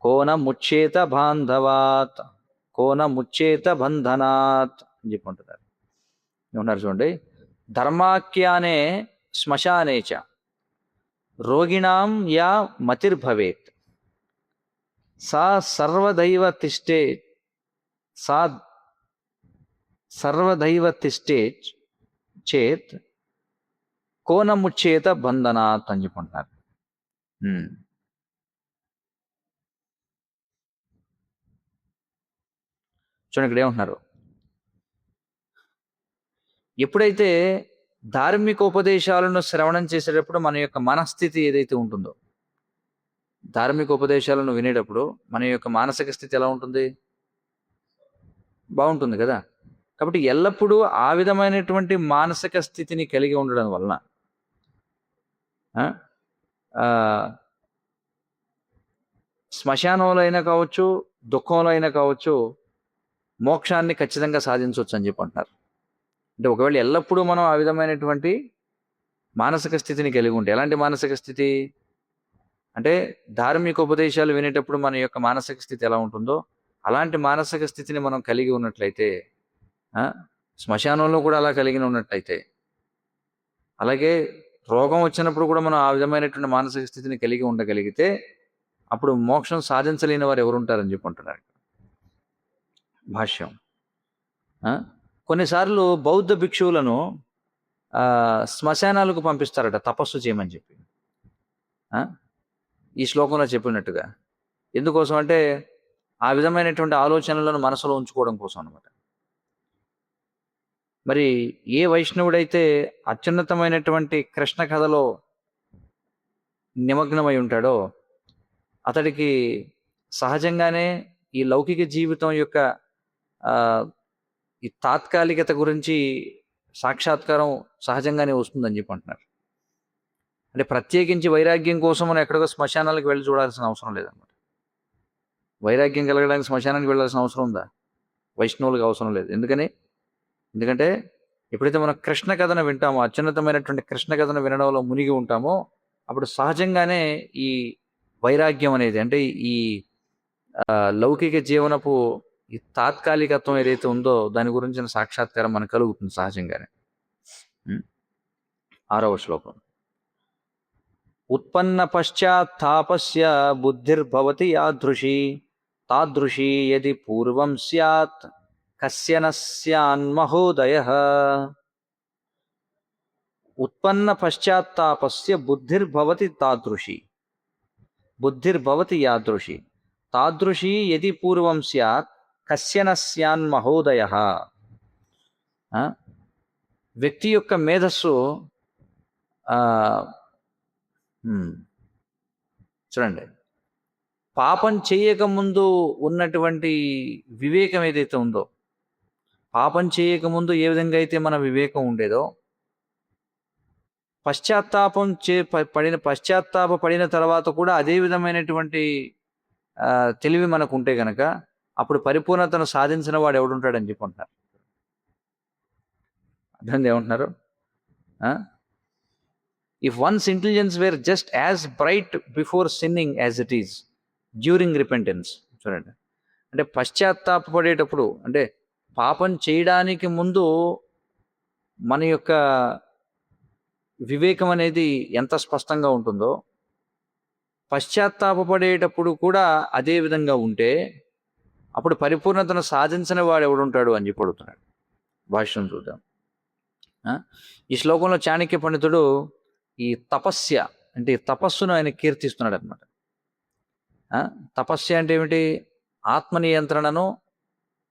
కోన ముచ్చేత బాంధవాత్ కోన ముచ్చేత బంధనాత్ అని చెప్పుకుంటున్నారు. ఏమన్నారు చూడండి. ధర్మాఖ్యానే శ్మశానే చ రోగిణాం యా మతిర్భవేత్ సా సర్వదైవ తిష్టే సా సర్వదైవ తిష్టే చేత్ కోనముచ్చేత బంధనాత్ అని చెప్పుకుంటున్నారు. చూడండి, ఇక్కడ ఏమంటున్నారు. ఎప్పుడైతే ధార్మిక ఉపదేశాలను శ్రవణం చేసేటప్పుడు మన యొక్క మనస్థితి ఏదైతే ఉంటుందో, ధార్మిక ఉపదేశాలను వినేటప్పుడు మన యొక్క మానసిక స్థితి ఎలా ఉంటుంది? బాగుంటుంది కదా. కాబట్టి ఎల్లప్పుడూ ఆ విధమైనటువంటి మానసిక స్థితిని కలిగి ఉండడం వలన శ్మశానంలో అయినా కావచ్చు, దుఃఖంలో అయినా కావచ్చు, మోక్షాన్ని ఖచ్చితంగా సాధించవచ్చు అని చెప్పి అంటున్నారు. అంటే ఒకవేళ ఎల్లప్పుడూ మనం ఆ విధమైనటువంటి మానసిక స్థితిని కలిగి ఉంటే, ఎలాంటి మానసిక స్థితి అంటే ధార్మిక ఉపదేశాలు వినేటప్పుడు మన యొక్క మానసిక స్థితి ఎలా ఉంటుందో అలాంటి మానసిక స్థితిని మనం కలిగి ఉన్నట్లయితే, శ్మశానంలో కూడా అలా కలిగి ఉన్నట్లయితే, అలాగే రోగం వచ్చినప్పుడు కూడా మనం ఆ విధమైనటువంటి మానసిక స్థితిని కలిగి ఉండగలిగితే అప్పుడు మోక్షం సాధించలేని వారు ఎవరుంటారని చెప్పుకుంటున్నారు భాష్యం. కొన్నిసార్లు బౌద్ధ భిక్షువులను శ్మశానాలకు పంపిస్తారట తపస్సు చేయమని చెప్పి, ఈ శ్లోకంలో చెప్పినట్టుగా. ఎందుకోసం అంటే ఆ విధమైనటువంటి ఆలోచనలను మనసులో ఉంచుకోవడం కోసం అనమాట. మరి ఏ వైష్ణవుడైతే అత్యున్నతమైనటువంటి కృష్ణ కథలో నిమగ్నమై ఉంటాడో అతడికి సహజంగానే ఈ లౌకిక జీవితం యొక్క ఈ తాత్కాలికత గురించి సాక్షాత్కారం సహజంగానే వస్తుందని చెప్పి అంటున్నారు. అంటే ప్రత్యేకించి వైరాగ్యం కోసం మనం ఎక్కడికో శ్మశానాలకు వెళ్ళి చూడాల్సిన అవసరం లేదన్నమాట. వైరాగ్యం కలగడానికి శ్మశానానికి వెళ్ళాల్సిన అవసరం ఉందా? వైష్ణవులకు అవసరం లేదు. ఎందుకంటే ఎప్పుడైతే మనం కృష్ణ కథను వింటామో, అత్యున్నతమైనటువంటి కృష్ణ కథను వినడంలో మునిగి ఉంటామో, అప్పుడు సహజంగానే ఈ వైరాగ్యం అనేది, అంటే ఈ లౌకిక జీవనపు ఈ తాత్కాలికత్వం ఏదైతే ఉందో దాని గురించిన సాక్షాత్కారం మనకు కలుగుతుంది సహజంగానే. 6వ శ్లోకం. ఉత్పన్న పశ్చాత్తాపస్య బుద్ధిర్భవతి యాదృశీ తాదృశీ యది పూర్వం స్యాత్ కస్య స్యాన్మహోదయః. ఉత్పన్న పశ్చాత్తాపస్య బుద్ధిర్భవతి తాదృశీ బుద్ధిర్భవతి యాదృశీ తాదృశీ యది పూర్వం స్యాత్ కస్య స్యాన్మహోదయః. వ్యక్తి యొక్క మేధస్సు చూడండి, పాపం చేయకముందు ఉన్నటువంటి వివేకం ఏదైతే ఉందో, పాపం చేయకముందు ఏ విధంగా అయితే మన వివేకం ఉండేదో, పశ్చాత్తాప పడిన తర్వాత కూడా అదే విధమైనటువంటి తెలివి మనకు ఉంటే గనక అప్పుడు పరిపూర్ణతను సాధించిన వాడు ఎవడుంటాడని చెప్పి అంటున్నారు. అర్థం ఏమంటున్నారు? If one's intelligence were just as bright before sinning as it is during repentance. చూడండి, అంటే పశ్చాత్తాపడేటప్పుడు, అంటే పాపం చేయడానికి ముందు మన యొక్క వివేకం అనేది ఎంత స్పష్టంగా ఉంటుందో, పశ్చాత్తాపడేటప్పుడు కూడా అదే విధంగా ఉంటే అప్పుడు పరిపూర్ణతను సాధించిన వాడు ఎవడుంటాడు అని చెప్పి అడుగుతున్నాడు. భాష్యం చూద్దాం. ఈ శ్లోకంలో చాణక్య పండితుడు ఈ తపస్య అంటే తపస్సును ఆయన కీర్తిస్తున్నాడు అనమాట. తపస్య అంటే ఏమిటి? ఆత్మ నియంత్రణను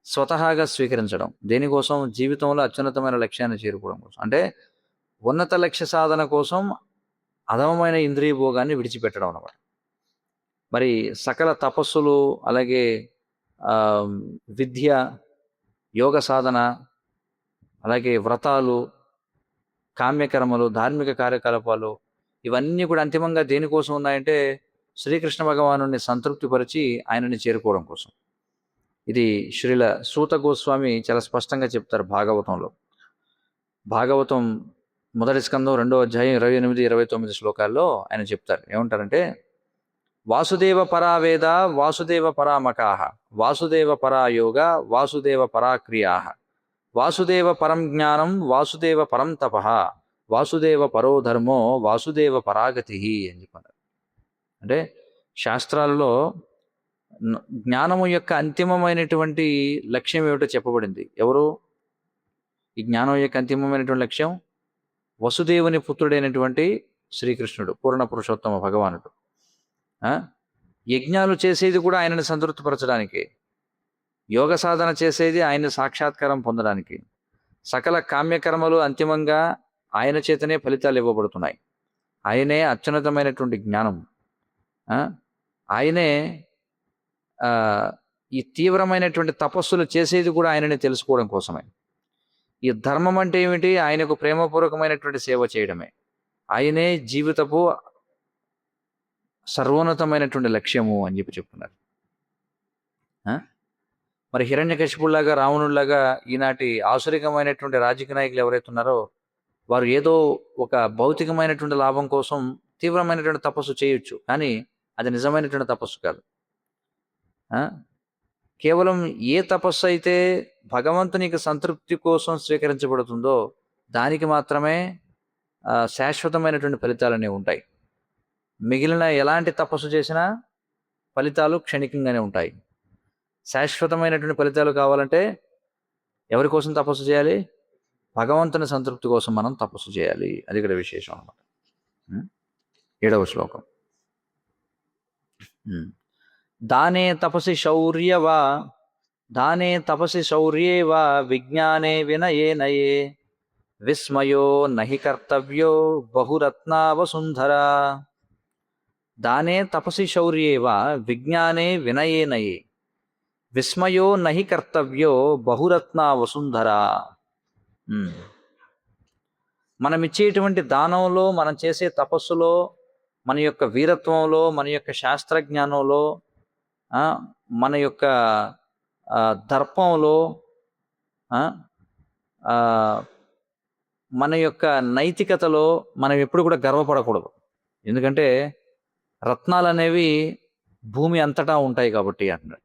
స్వతహాగా స్వీకరించడం. దేనికోసం? జీవితంలో అత్యున్నతమైన లక్ష్యాన్ని చేరుకోవడం కోసం. అంటే ఉన్నత లక్ష్య సాధన కోసం అధమమైన ఇంద్రియ భోగాన్ని విడిచిపెట్టడం అన్నమాట. మరి సకల తపస్సులు, అలాగే విద్య, యోగ సాధన, అలాగే వ్రతాలు, కామ్యకర్మలు, ధార్మిక కార్యకలాపాలు, ఇవన్నీ కూడా అంతిమంగా దేనికోసం ఉన్నాయంటే శ్రీకృష్ణ భగవాను సంతృప్తిపరిచి ఆయనని చేరుకోవడం కోసం. ఇది శ్రీల సూత గోస్వామి చాలా స్పష్టంగా చెప్తారు భాగవతంలో. భాగవతం మొదటి స్కందం 2వ అధ్యాయం 28, 29 శ్లోకాల్లో ఆయన చెప్తారు. ఏమంటారంటే, వాసుదేవ పరావేద వాసుదేవ పరామకాహ వాసుదేవ పరాయోగ వాసుదేవ పరాక్రియా వాసుదేవ పరం జ్ఞానం వాసుదేవ పరం తపః వాసుదేవ పరో ధర్మో వాసుదేవ పరాగతి అని చెప్పారు. అంటే శాస్త్రాలలో జ్ఞానము యొక్క అంతిమమైనటువంటి లక్ష్యం ఏమిటో చెప్పబడింది. ఎవరు? ఈ జ్ఞానం యొక్క అంతిమమైనటువంటి లక్ష్యం వసుదేవుని పుత్రుడైనటువంటి శ్రీకృష్ణుడు, పూర్ణ పురుషోత్తమ భగవానుడు. యజ్ఞాలు చేసేది కూడా ఆయనను సంతృప్తిపరచడానికి, యోగ సాధన చేసేది ఆయన సాక్షాత్కారం పొందడానికి, సకల కామ్యకర్మలు అంతిమంగా ఆయన చేతనే ఫలితాలు ఇవ్వబడుతున్నాయి. ఆయనే అత్యున్నతమైనటువంటి జ్ఞానం. ఆయనే ఈ తీవ్రమైనటువంటి తపస్సులు చేసేది కూడా ఆయనని తెలుసుకోవడం కోసమే. ఈ ధర్మం అంటే ఏమిటి? ఆయనకు ప్రేమపూర్వకమైనటువంటి సేవ చేయడమే. ఆయనే జీవితపు సర్వోన్నతమైనటువంటి లక్ష్యము అని చెప్పి చెప్తున్నారు. మరి హిరణ్యకశిపుల్లాగా, రావణుల్లాగా ఈనాటి ఆసురికమైనటువంటి రాజకీయ నాయకులు ఎవరైతే ఉన్నారో వారు ఏదో ఒక భౌతికమైనటువంటి లాభం కోసం తీవ్రమైనటువంటి తపస్సు చేయొచ్చు, కానీ అది నిజమైనటువంటి తపస్సు కాదు. కేవలం ఏ తపస్సు అయితే భగవంతునికి సంతృప్తి కోసం స్వీకరించబడుతుందో దానికి మాత్రమే శాశ్వతమైనటువంటి ఫలితాలు అనేవి ఉంటాయి. మిగిలిన ఎలాంటి తపస్సు చేసినా ఫలితాలు క్షణికంగానే ఉంటాయి. శాశ్వతమైనటువంటి ఫలితాలు కావాలంటే ఎవరి కోసం తపస్సు చేయాలి? భగవంతుని సంతృప్తి కోసం మనం తపస్సు చేయాలి. అది ఇక్కడ విశేషం అన్నమాట. 7వ శ్లోకం. దానే తపసి శౌర్యవా దానే తపసి శౌర్యేవా విజ్ఞానే వినయే నయే విస్మయో నహి కర్తవ్యో బహురత్నావసుంధర. దానే తపసి శౌర్యేవా విజ్ఞానే వినయే నయే విస్మయో నహి కర్తవ్యో బహురత్నావసుంధర. మనం ఇచ్చేటువంటి దానంలో, మనం చేసే తపస్సులో, మన యొక్క వీరత్వంలో, మన యొక్క శాస్త్రజ్ఞానంలో, మన యొక్క దర్పంలో, మన యొక్క నైతికతలో మనం ఎప్పుడు కూడా గర్వపడకూడదు. ఎందుకంటే రత్నాలు అనేవి భూమి అంతటా ఉంటాయి కాబట్టి అంటున్నారు.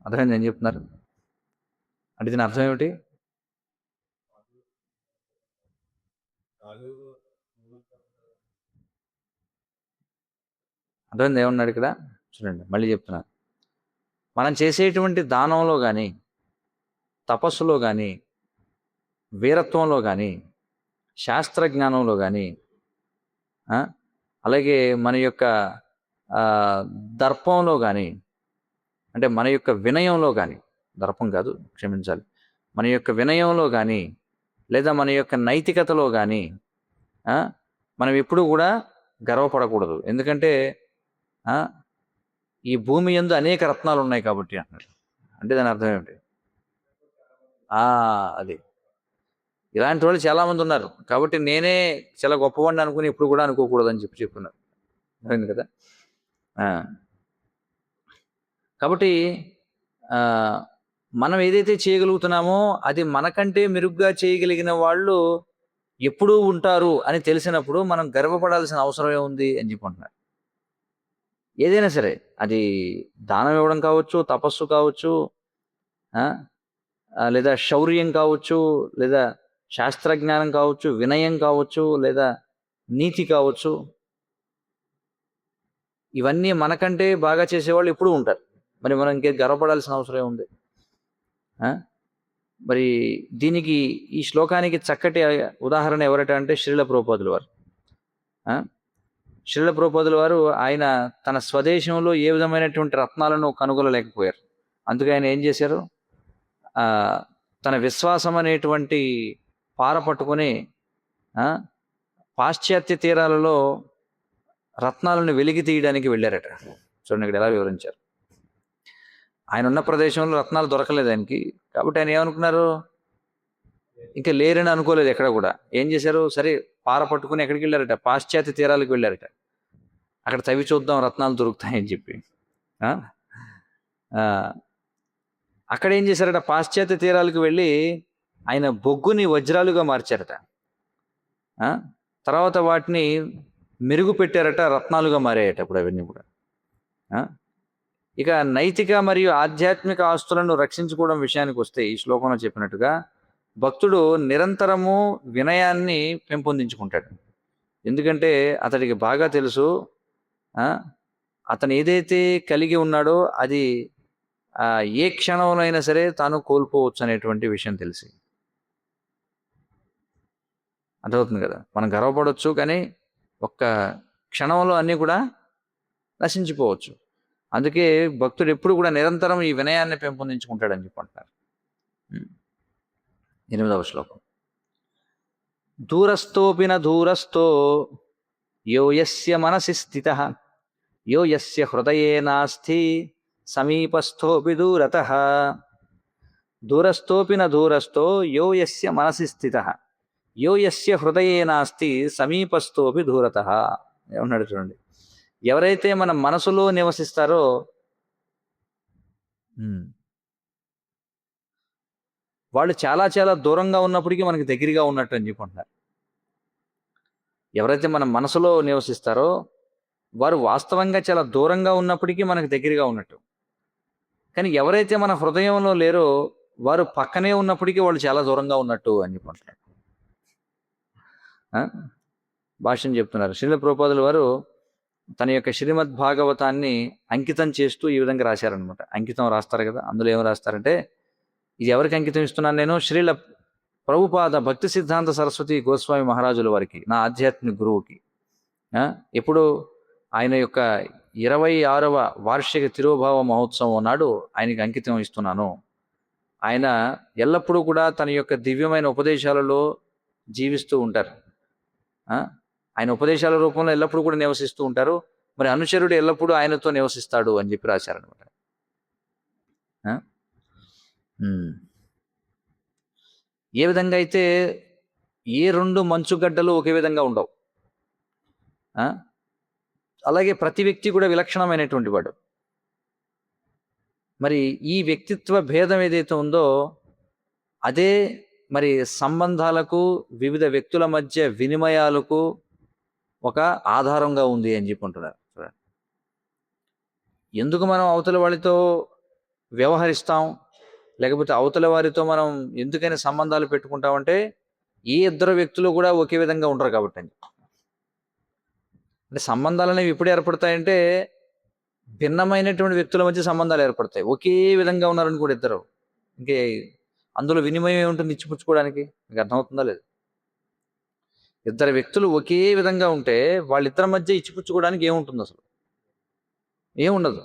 అర్థమైంది ఏం చెప్తున్నారు అంటే? దీని అర్థం ఏమిటి? అర్థమైంది ఏమన్నాడు ఇక్కడ? చూడండి, మళ్ళీ చెప్తున్నాను. మనం చేసేటువంటి దానంలో కానీ, తపస్సులో కానీ, వీరత్వంలో కానీ, శాస్త్రజ్ఞానంలో కానీ, అలాగే మన యొక్క దర్పంలో కానీ, అంటే మన యొక్క వినయంలో కానీ, దర్పం కాదు, క్షమించాలి, మన యొక్క వినయంలో కానీ, లేదా మన యొక్క నైతికతలో కానీ మనం ఎప్పుడూ కూడా గర్వపడకూడదు. ఎందుకంటే ఈ భూమి యందు అనేక రత్నాలు ఉన్నాయి కాబట్టి అన్నాడు. అంటే దాని అర్థం ఏమిటి? అది ఇలాంటి వాళ్ళు చాలామంది ఉన్నారు కాబట్టి నేనే చాలా గొప్పవాడిని అనుకుని ఎప్పుడు కూడా అనుకోకూడదు అని చెప్పున్నారు. అయింది కదా. కాబట్టి మనం ఏదైతే చేయగలుగుతున్నామో అది మనకంటే మెరుగ్గా చేయగలిగిన వాళ్ళు ఎప్పుడూ ఉంటారు అని తెలిసినప్పుడు మనం గర్వపడాల్సిన అవసరం ఏముంది అని చెప్పుకుంటున్నారు. ఏదైనా సరే అది దానం ఇవ్వడం కావచ్చు, తపస్సు కావచ్చు, లేదా శౌర్యం కావచ్చు, లేదా శాస్త్రజ్ఞానం కావచ్చు, వినయం కావచ్చు, లేదా నీతి కావచ్చు. ఇవన్నీ మనకంటే బాగా చేసేవాళ్ళు ఎప్పుడూ ఉంటారు. మరి మనం ఇంకేం గర్వపడాల్సిన అవసరం ఏముంది? మరి దీనికి ఈ శ్లోకానికి చక్కటి ఉదాహరణ ఎవరట అంటే శ్రీల ప్రభుపాదుల వారు. శ్రీల ప్రభుపాదుల వారు ఆయన తన స్వదేశంలో ఏ విధమైనటువంటి రత్నాలను కనుగొనలేకపోయారు. అందుకే ఆయన ఏం చేశారు? తన విశ్వాసం అనేటువంటి పార పట్టుకొని పాశ్చాత్య తీరాలలో రత్నాలను వెలికి తీయడానికి వెళ్ళారట. చూడండి ఇక్కడ ఎలా వివరించారు. ఆయన ఉన్న ప్రదేశంలో రత్నాలు దొరకలేదు ఆయనకి. కాబట్టి ఆయన ఏమనుకున్నారు? ఇంకా లేరని అనుకోలేదు ఎక్కడ కూడా. ఏం చేశారు? సరే పార పట్టుకుని ఎక్కడికి వెళ్ళారట? పాశ్చాత్య తీరాలకు వెళ్ళారట. అక్కడ తవ్వి చూద్దాం రత్నాలు దొరుకుతాయని చెప్పి. అక్కడ ఏం చేశారట? పాశ్చాత్య తీరాలకు వెళ్ళి ఆయన బొగ్గుని వజ్రాలుగా మార్చారట. తర్వాత వాటిని మెరుగు పెట్టారట, రత్నాలుగా మారాయట ఇప్పుడు అవన్నీ కూడా. ఇక నైతిక మరియు ఆధ్యాత్మిక ఆస్తులను రక్షించుకోవడం విషయానికి వస్తే ఈ శ్లోకంలో చెప్పినట్టుగా భక్తుడు నిరంతరము వినయాన్ని పెంపొందించుకుంటాడు. ఎందుకంటే అతడికి బాగా తెలుసు అతను ఏదైతే కలిగి ఉన్నాడో అది ఏ క్షణంలోనైనా సరే తాను కోల్పోవచ్చు అనేటువంటి విషయం తెలిసి. అర్థమవుతుంది కదా? మనం గర్వపడవచ్చు, కానీ ఒక్క క్షణంలో అన్నీ కూడా నశించిపోవచ్చు. అందుకే భక్తుడు ఎప్పుడు కూడా నిరంతరం ఈ వినయాన్ని పెంపొందించుకుంటాడని చెప్పుకుంటారు. 8వ శ్లోకం. దూరస్థోపి న దూరస్థో యో యస్య మనసి స్థితః యో యస్య హృదయే నాస్తి సమీపస్థోపి దూరతః. దూరస్థోపి న దూరస్థో యో యస్య మనసి స్థితః యో యస్య హృదయే నాస్తి సమీపస్థోపి దూరతః. ఏమన్నాడు చూడండి. ఎవరైతే మన మనసులో నివసిస్తారో వాళ్ళు చాలా చాలా దూరంగా ఉన్నప్పటికీ మనకి దగ్గరగా ఉన్నట్టు అని చెప్పుకుంటున్నారు. ఎవరైతే మన మనసులో నివసిస్తారో వారు వాస్తవంగా చాలా దూరంగా ఉన్నప్పటికీ మనకు దగ్గరగా ఉన్నట్టు. కానీ ఎవరైతే మన హృదయంలో లేరో వారు పక్కనే ఉన్నప్పటికీ వాళ్ళు చాలా దూరంగా ఉన్నట్టు అని చెప్పుకుంటున్నారు. భాష్యం చెప్తున్నారు. శ్రీల ప్రభుపాదుల వారు తన యొక్క శ్రీమద్ భాగవతాన్ని అంకితం చేస్తూ ఈ విధంగా రాశారనమాట. అంకితం రాస్తారు కదా, అందులో ఏమి రాస్తారంటే, ఇది ఎవరికి అంకితం ఇస్తున్నాను నేను? శ్రీల ప్రభుపాద భక్తి సిద్ధాంత సరస్వతి గోస్వామి మహారాజుల వారికి, నా ఆధ్యాత్మిక గురువుకి. ఎప్పుడు ఆయన యొక్క 26వ వార్షిక తిరోభావ మహోత్సవం నాడు ఆయనకి అంకితం ఇస్తున్నాను. ఆయన ఎల్లప్పుడూ కూడా తన యొక్క దివ్యమైన ఉపదేశాలలో జీవిస్తూ ఉంటారు. ఆయన ఉపదేశాల రూపంలో ఎల్లప్పుడూ కూడా నివసిస్తూ ఉంటారు. మరి అనుచరుడు ఎల్లప్పుడూ ఆయనతో నివసిస్తాడు అని చెప్పి రాశారనమాట. ఏ విధంగా అయితే ఏ 2 మంచుగడ్డలు ఒకే విధంగా ఉండవు, అలాగే ప్రతి వ్యక్తి కూడా విలక్షణమైనటువంటి వాడు. మరి ఈ వ్యక్తిత్వ భేదం ఏదైతే ఉందో అదే మరి సంబంధాలకు, వివిధ వ్యక్తుల మధ్య వినిమయాలకు ఒక ఆధారంగా ఉంది అని చెప్పుకుంటున్నారు. ఎందుకు మనం అవతల వారితో వ్యవహరిస్తాం, లేకపోతే అవతల వారితో మనం ఎందుకైనా సంబంధాలు పెట్టుకుంటామంటే ఈ ఇద్దరు వ్యక్తులు కూడా ఒకే విధంగా ఉంటారు కాబట్టి. అంటే సంబంధాలు అనేవి ఎప్పుడు ఏర్పడతాయంటే భిన్నమైనటువంటి వ్యక్తుల మధ్య సంబంధాలు ఏర్పడతాయి. ఒకే విధంగా ఉన్నారని కూడా ఇద్దరు, ఇంకే అందులో వినిమయం ఏముంటుంది ఇచ్చిపుచ్చుకోవడానికి? మీకు అర్థమవుతుందా లేదు? ఇద్దరు వ్యక్తులు ఒకే విధంగా ఉంటే వాళ్ళిద్దరి మధ్య ఇచ్చిపుచ్చుకోవడానికి ఏముంటుంది? అసలు ఏముండదు.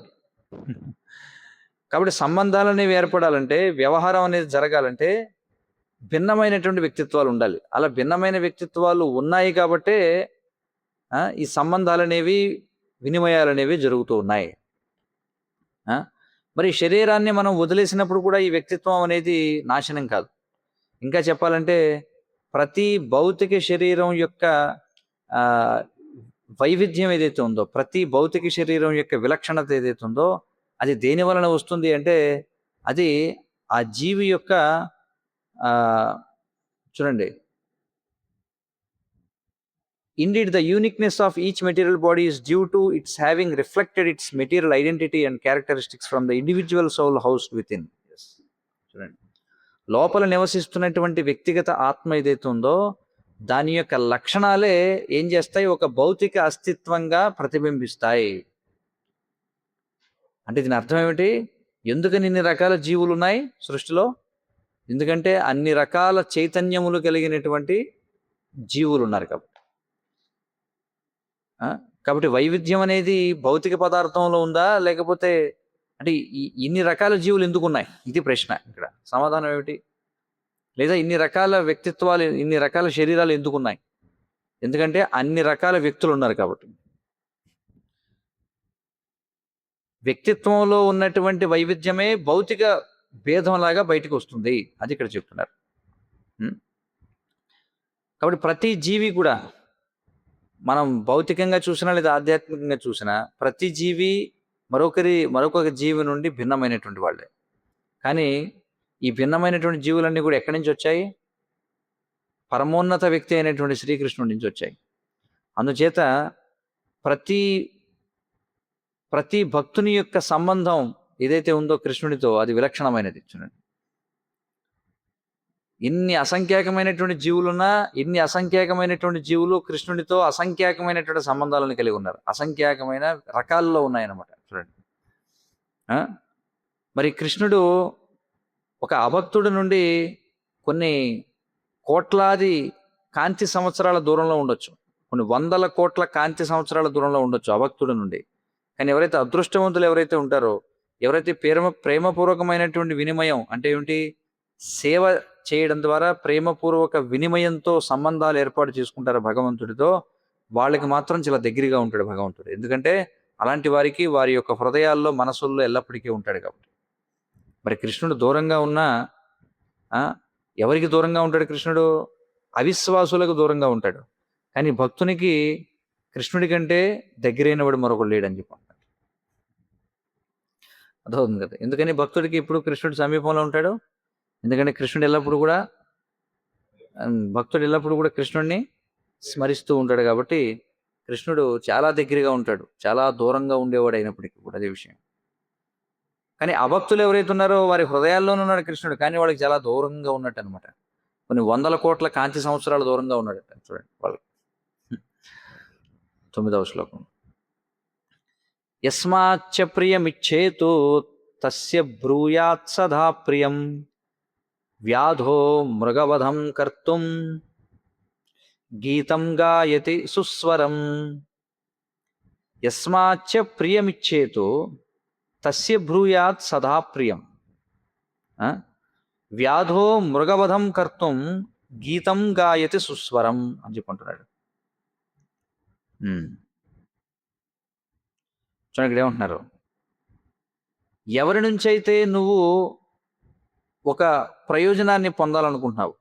కాబట్టి సంబంధాలు అనేవి ఏర్పడాలంటే, వ్యవహారం అనేది జరగాలంటే భిన్నమైనటువంటి వ్యక్తిత్వాలు ఉండాలి. అలా భిన్నమైన వ్యక్తిత్వాలు ఉన్నాయి కాబట్టే ఈ సంబంధాలు అనేవి, వినిమయాలు అనేవి జరుగుతూ ఉన్నాయి. మరి శరీరాన్ని మనం వదిలేసినప్పుడు కూడా ఈ వ్యక్తిత్వం అనేది నాశనం కాదు. ఇంకా చెప్పాలంటే ప్రతి భౌతిక శరీరం యొక్క వైవిధ్యం ఏదైతే ఉందో, ప్రతి భౌతిక శరీరం యొక్క విలక్షణత ఏదైతే ఉందో అది దేని వలన వస్తుంది అంటే అది ఆ జీవి యొక్క చూడండి, indeed the uniqueness of each material body is due to its having reflected its material identity and characteristics from the individual soul housed within. Yes. చూడండి, లోపల నివసిస్తున్నటువంటి వ్యక్తిగత ఆత్మ ఏదైతే ఉందో దాని యొక్క లక్షణాలే ఏం చేస్తాయి, ఒక భౌతిక అస్తిత్వంగా ప్రతిబింబిస్తాయి. అంటే దీని అర్థం ఏమిటి? ఎందుకని ఇన్ని రకాల జీవులు ఉన్నాయి సృష్టిలో? ఎందుకంటే అన్ని రకాల చైతన్యములు కలిగినటువంటి జీవులు ఉన్నారు కాబట్టి వైవిధ్యం అనేది భౌతిక పదార్థంలో ఉందా, లేకపోతే అంటే ఇన్ని రకాల జీవులు ఎందుకు ఉన్నాయి? ఇది ప్రశ్న. ఇక్కడ సమాధానం ఏమిటి? లేదా ఇన్ని రకాల వ్యక్తిత్వాలు, ఇన్ని రకాల శరీరాలు ఎందుకు ఉన్నాయి? ఎందుకంటే అన్ని రకాల వ్యక్తులు ఉన్నారు కాబట్టి. వ్యక్తిత్వంలో ఉన్నటువంటి వైవిధ్యమే భౌతిక భేదంలాగా బయటకు వస్తుంది, అది ఇక్కడ చెప్తున్నారు. కాబట్టి ప్రతి జీవి కూడా, మనం భౌతికంగా చూసినా లేదా ఆధ్యాత్మికంగా చూసినా, ప్రతి జీవి మరొక జీవి నుండి భిన్నమైనటువంటి వాళ్ళే. కానీ ఈ భిన్నమైనటువంటి జీవులన్నీ కూడా ఎక్కడి నుంచి వచ్చాయి? పరమోన్నత వ్యక్తి అయినటువంటి శ్రీకృష్ణుడి నుంచి వచ్చాయి. అందుచేత ప్రతి భక్తుని యొక్క సంబంధం ఏదైతే ఉందో కృష్ణుడితో, అది విలక్షణమైనది. చూడండి, ఇన్ని అసంఖ్యాకమైనటువంటి జీవులున్నా, ఇన్ని అసంఖ్యాకమైనటువంటి జీవులు కృష్ణుడితో అసంఖ్యాకమైనటువంటి సంబంధాలను కలిగి ఉన్నారు. అసంఖ్యాకమైన రకాల్లో ఉన్నాయన్నమాట. చూడండి, మరి కృష్ణుడు ఒక అభక్తుడి నుండి కొన్ని కోట్లాది కాంతి సంవత్సరాల దూరంలో ఉండొచ్చు, కొన్ని వందల కోట్ల కాంతి సంవత్సరాల దూరంలో ఉండొచ్చు అభక్తుడి నుండి. కానీ ఎవరైతే అదృష్టవంతులు ఎవరైతే ఉంటారో, ఎవరైతే ప్రేమపూర్వకమైనటువంటి వినిమయం అంటే ఏమిటి, సేవ చేయడం ద్వారా ప్రేమపూర్వక వినిమయంతో సంబంధాలు ఏర్పాటు చేసుకుంటారు భగవంతుడితో, వాళ్ళకి మాత్రం చాలా దగ్గరగా ఉంటాడు భగవంతుడు. ఎందుకంటే అలాంటి వారికి వారి యొక్క హృదయాల్లో, మనసుల్లో ఎల్లప్పటికీ ఉంటాడు కాబట్టి. మరి కృష్ణుడు దూరంగా ఉన్నా ఎవరికి దూరంగా ఉంటాడు కృష్ణుడు? అవిశ్వాసులకు దూరంగా ఉంటాడు. కానీ భక్తునికి కృష్ణుడి కంటే దగ్గరైన వాడు మరొకడు లేడని చెప్పి అంటాడు. అర్థమవుతుంది కదా? ఎందుకని భక్తుడికి ఇప్పుడు కృష్ణుడి సమీపంలో ఉంటాడు? ఎందుకంటే భక్తుడు ఎల్లప్పుడూ కూడా కృష్ణుడిని స్మరిస్తూ ఉంటాడు కాబట్టి కృష్ణుడు చాలా దగ్గరగా ఉంటాడు, చాలా దూరంగా ఉండేవాడు అయినప్పటికీ కూడా అదే విషయం. కానీ అభక్తులు ఎవరైతే ఉన్నారో వారి హృదయాల్లోనే ఉన్నాడు కృష్ణుడు, కానీ వాళ్ళకి చాలా దూరంగా ఉన్నట్టు అనమాట. కొన్ని వందల కోట్ల కాంతి సంవత్సరాల దూరంగా ఉన్నాడట. చూడండి వాళ్ళకి. 9వ శ్లోకం, యస్మాచ్చ ప్రియమిచ్చేతు తస్య బ్రూయాత్ సదా ప్రియం వ్యాధో మృగవధం కర్తుం గీతం గాయతి సుస్వరం. యస్మాచ్చ ప్రియమిచ్చేతు తస్య బ్రూయాత్ సదా ప్రియం వ్యాధో మృగవధం కర్తుం గీతం గాయతి సుస్వరం అని చెప్పుకుంటున్నాడు. చూడండి, ఇక్కడ ఏమంటున్నారు, ఎవరి నుంచి అయితే నువ్వు ఒక ప్రయోజనాన్ని పొందాలనుకుంటున్నావు,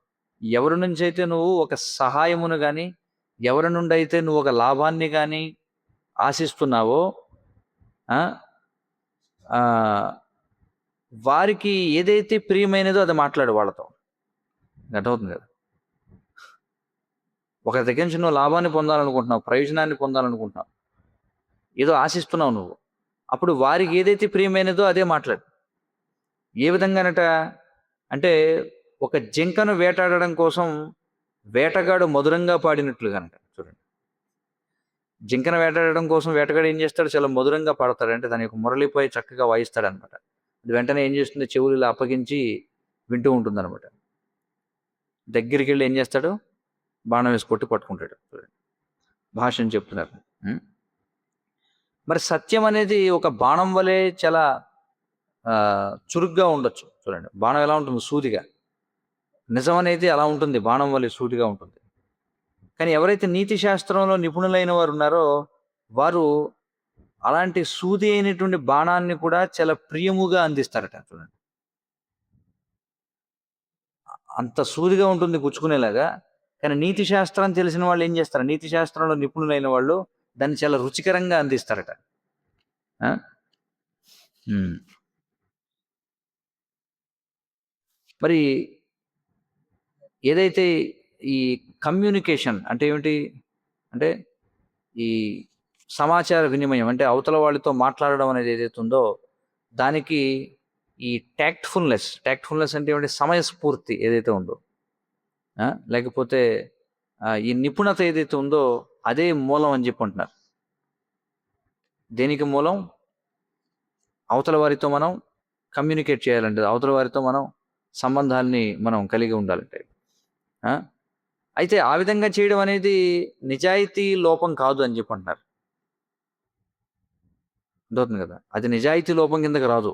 ఎవరి నుంచి అయితే నువ్వు ఒక సహాయమును కానీ, ఎవరి నుండి అయితే నువ్వు ఒక లాభాన్ని కానీ ఆశిస్తున్నావో, వారికి ఏదైతే ప్రియమైనదో అది మాట్లాడు వాళ్ళతో. అర్థమవుతుంది కదా? ఒక దగ్గర నుంచి నువ్వు లాభాన్ని పొందాలనుకుంటున్నావు, ప్రయోజనాన్ని పొందాలనుకుంటున్నావు, ఏదో ఆశిస్తున్నావు నువ్వు, అప్పుడు వారికి ఏదైతే ప్రియమైనదో అదే మాట్లాడు. ఏ విధంగానట అంటే, ఒక జింకను వేటాడడం కోసం వేటగాడు మధురంగా పాడినట్లుగానట. చూడండి, జింకను వేటాడడం కోసం వేటగాడు ఏం చేస్తాడు, చాలా మధురంగా పాడతాడు. అంటే దాని యొక్క మురళిపై చక్కగా వాయిస్తాడు అనమాట. అది వెంటనే ఏం చేస్తుంది, చెవులు ఇలా అప్పగించి వింటూ ఉంటుంది అనమాట. దగ్గరికి వెళ్ళి ఏం చేస్తాడు, బాణం వేసి కొట్టి పట్టుకుంటాడు. చూడండి, భాష అని చెప్తున్నారు. మరి సత్యం అనేది ఒక బాణం వలె చాలా చురుగ్గా ఉండొచ్చు. చూడండి, బాణం ఎలా ఉంటుంది, సూదిగా. నిజం అనేది అలా ఉంటుంది, బాణం వలె సూదిగా ఉంటుంది. కానీ ఎవరైతే నీతి శాస్త్రంలో నిపుణులైన వారు ఉన్నారో వారు అలాంటి సూది అయినటువంటి బాణాన్ని కూడా చాలా ప్రియముగా అందిస్తారట. చూడండి, అంత సూదిగా ఉంటుంది గుచ్చుకునేలాగా. కానీ నీతి శాస్త్రం తెలిసిన వాళ్ళు ఏం చేస్తారు, నీతి శాస్త్రంలో నిపుణులైన వాళ్ళు దాన్ని చాలా రుచికరంగా అందిస్తారట. ఉమ్. మరి ఏదైతే ఈ కమ్యూనికేషన్ అంటే ఏమిటి అంటే ఈ సమాచార వినిమయం అంటే అవతల వాళ్ళతో మాట్లాడడం అనేది ఏదైతే ఉందో దానికి ఈ టాక్ట్ఫుల్నెస్ అంటే ఏమిటి సమయస్ఫూర్తి ఏదైతే ఉందో లేకపోతే ఈ నిపుణత ఏదైతే ఉందో అదే మూలం అని చెప్పి అంటున్నారు. దేనికి మూలం? అవతల వారితో మనం కమ్యూనికేట్ చేయాలంటే, అవతల వారితో మనం సంబంధాలని మనం కలిగి ఉండాలంటే. అయితే ఆ విధంగా చేయడం అనేది నిజాయితీ లోపం కాదు అని చెప్పి అంటున్నారు. అర్థవుతుంది కదా, అది నిజాయితీ లోపం కిందకి రాదు.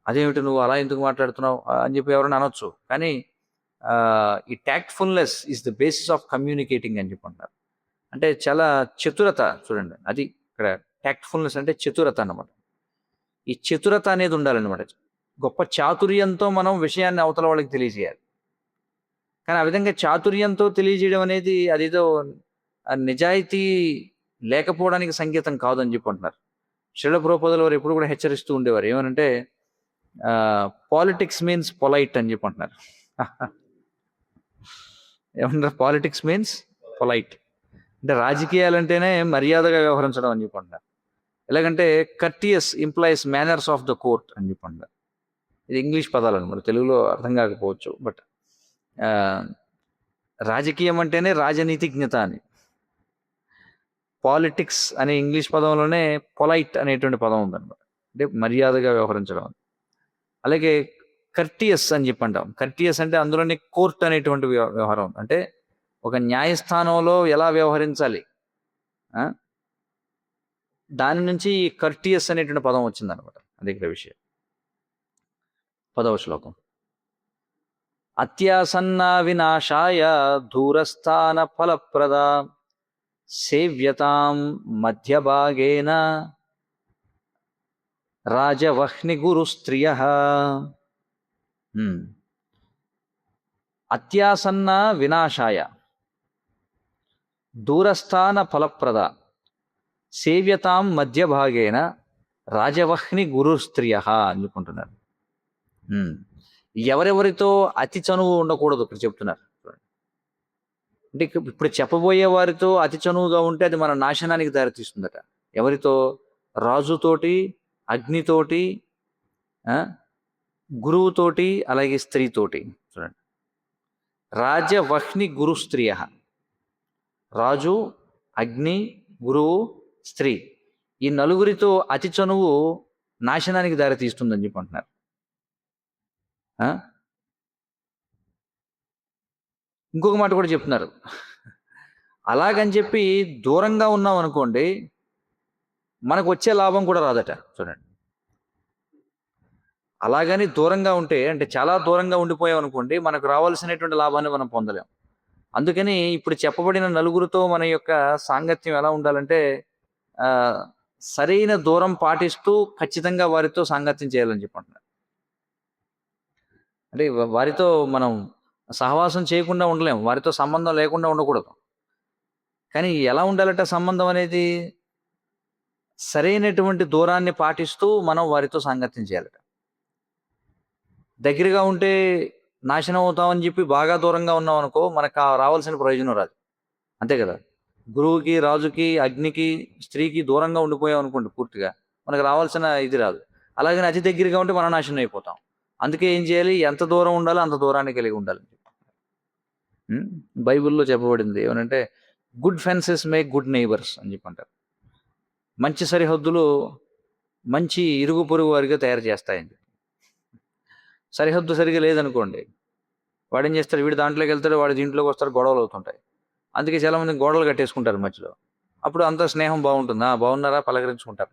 అదేమిటి నువ్వు అలా ఎందుకు మాట్లాడుతున్నావు అని చెప్పి ఎవరైనా అనొచ్చు. కానీ ఈ tactfulness is the basis of communicating అని చెప్పి అంటారు. అంటే చాలా చతురత చూడండి, అది ఇక్కడ టాక్ట్ఫుల్నెస్ అంటే చతురత అన్నమాట. ఈ చతురత అనేది ఉండాలన్నమాట. గొప్ప చాతుర్యంతో మనం విషయాన్ని అవతల వాళ్ళకి తెలియజేయాలి. కానీ ఆ విధంగా చాతుర్యంతో తెలియజేయడం అనేది అదేదో నిజాయితీ లేకపోవడానికి సంకేతం కాదు అని చెప్పి అంటున్నారు. శ్రీల ప్రభుపాదుల వారు ఎప్పుడు కూడా హెచ్చరిస్తూ ఉండేవారు. ఏమనంటే పాలిటిక్స్ మీన్స్ పొలైట్ అని చెప్పి అంటున్నారు. ఏమన్నారు? పాలిటిక్స్ మీన్స్ పొలైట్ అంటే రాజకీయాలంటేనే మర్యాదగా వ్యవహరించడం అని చెప్పి అంటున్నారు. ఎలాగంటే courteous implies manners of the court అని చెప్పి అంటారు. ఇది ఇంగ్లీష్ పదాలు అనమాట, తెలుగులో అర్థం కాకపోవచ్చు. బట్ రాజకీయం అంటేనే రాజనీతిజ్ఞత అని. పాలిటిక్స్ అనే ఇంగ్లీష్ పదంలోనే పొలైట్ అనేటువంటి పదం ఉందన్నమాట, అంటే మర్యాదగా వ్యవహరించడం. అలాగే కర్టియస్ అని చెప్పి అంటాం. కర్టియస్ అంటే అందులోనే కోర్ట్ అనేటువంటి వ్యవహారం, అంటే ఒక న్యాయస్థానంలో ఎలా వ్యవహరించాలి దాని నుంచి కర్టియస్ అనేటువంటి పదం వచ్చిందనమాట. అది ఇక్కడ విషయం. 10వ శ్లోకం. అత్యాసన్న వినాశాయ దూరస్థాన ఫలప్రద సేవ్యతాం మధ్యభాగేన రాజవహ్ని గురు స్త్రియ. అత్యాసన్న వినాశాయ దూరస్థాన ఫలప్రద సేవ్యతాం మధ్యభాగేన రాజవహ్ని గురు స్త్రియ అని చెప్పుకుంటున్నారు. ఎవరెవరితో అతి చనువు ఉండకూడదు ఇక్కడ చెప్తున్నారు. అంటే ఇప్పుడు చెప్పబోయే వారితో అతి చనువుగా ఉంటే అది మన నాశనానికి దారితీస్తుందట. ఎవరితో? రాజుతోటి, అగ్నితోటి, గురువుతోటి, అలాగే స్త్రీతోటి. చూడండి, రాజవహ్ని గురు స్త్రియ. రాజు, అగ్ని, గురువు, స్త్రీ, ఈ నలుగురితో అతి చనువు నాశనానికి దారితీస్తుందని చెప్పి అంటున్నారు. ఇంకొక మాట కూడా చెప్తున్నారు. అలాగని చెప్పి దూరంగా ఉన్నాం అనుకోండి, మనకు వచ్చే లాభం కూడా రాదట. చూడండి, అలాగని దూరంగా ఉంటే, అంటే చాలా దూరంగా ఉండిపోయాం అనుకోండి, మనకు రావాల్సినటువంటి లాభాన్ని మనం పొందలేం. అందుకని ఇప్పుడు చెప్పబడిన నలుగురితో మన యొక్క సాంగత్యం ఎలా ఉండాలంటే సరైన దూరం పాటిస్తూ ఖచ్చితంగా వారితో సాంగత్యం చేయాలని చెప్పంటున్నారు. అంటే వారితో మనం సహవాసం చేయకుండా ఉండలేము, వారితో సంబంధం లేకుండా ఉండకూడదు. కానీ ఎలా ఉండాలట సంబంధం అనేది? సరైనటువంటి దూరాన్ని పాటిస్తూ మనం వారితో సాంగత్యం చేయాలట. దగ్గరగా ఉంటే నాశనం అవుతామని చెప్పి బాగా దూరంగా ఉన్నాం అనుకో, మనకు రావాల్సిన ప్రయోజనం రాదు. అంతే కదా. గురువుకి, రాజుకి, అగ్నికి, స్త్రీకి దూరంగా ఉండిపోయాం అనుకోండి, పూర్తిగా మనకు రావాల్సిన ఇది రాదు. అలాగని అతి దగ్గరగా ఉంటే మనం నాశనం అయిపోతాం. అందుకే ఏం చేయాలి? ఎంత దూరం ఉండాలో అంత దూరాన్ని కలిగి ఉండాలి. బైబిల్లో చెప్పబడింది ఏమనంటే, good fences make good neighbours అని చెప్పంటారు. మంచి సరిహద్దులు మంచి ఇరుగు పొరుగు వారిగా తయారు చేస్తాయని. సరిహద్దు సరిగా లేదనుకోండి, వాడు ఏం చేస్తాడు? వీడు దాంట్లోకి వెళ్తాడు, వాడు దీంట్లోకి వస్తాడు, గొడవలు అవుతుంటాయి. అందుకే చాలామంది గోడలు కట్టేసుకుంటారు మధ్యలో. అప్పుడు అంత స్నేహం బాగుంటుందా? బాగున్నారా, పలకరించుకుంటారు.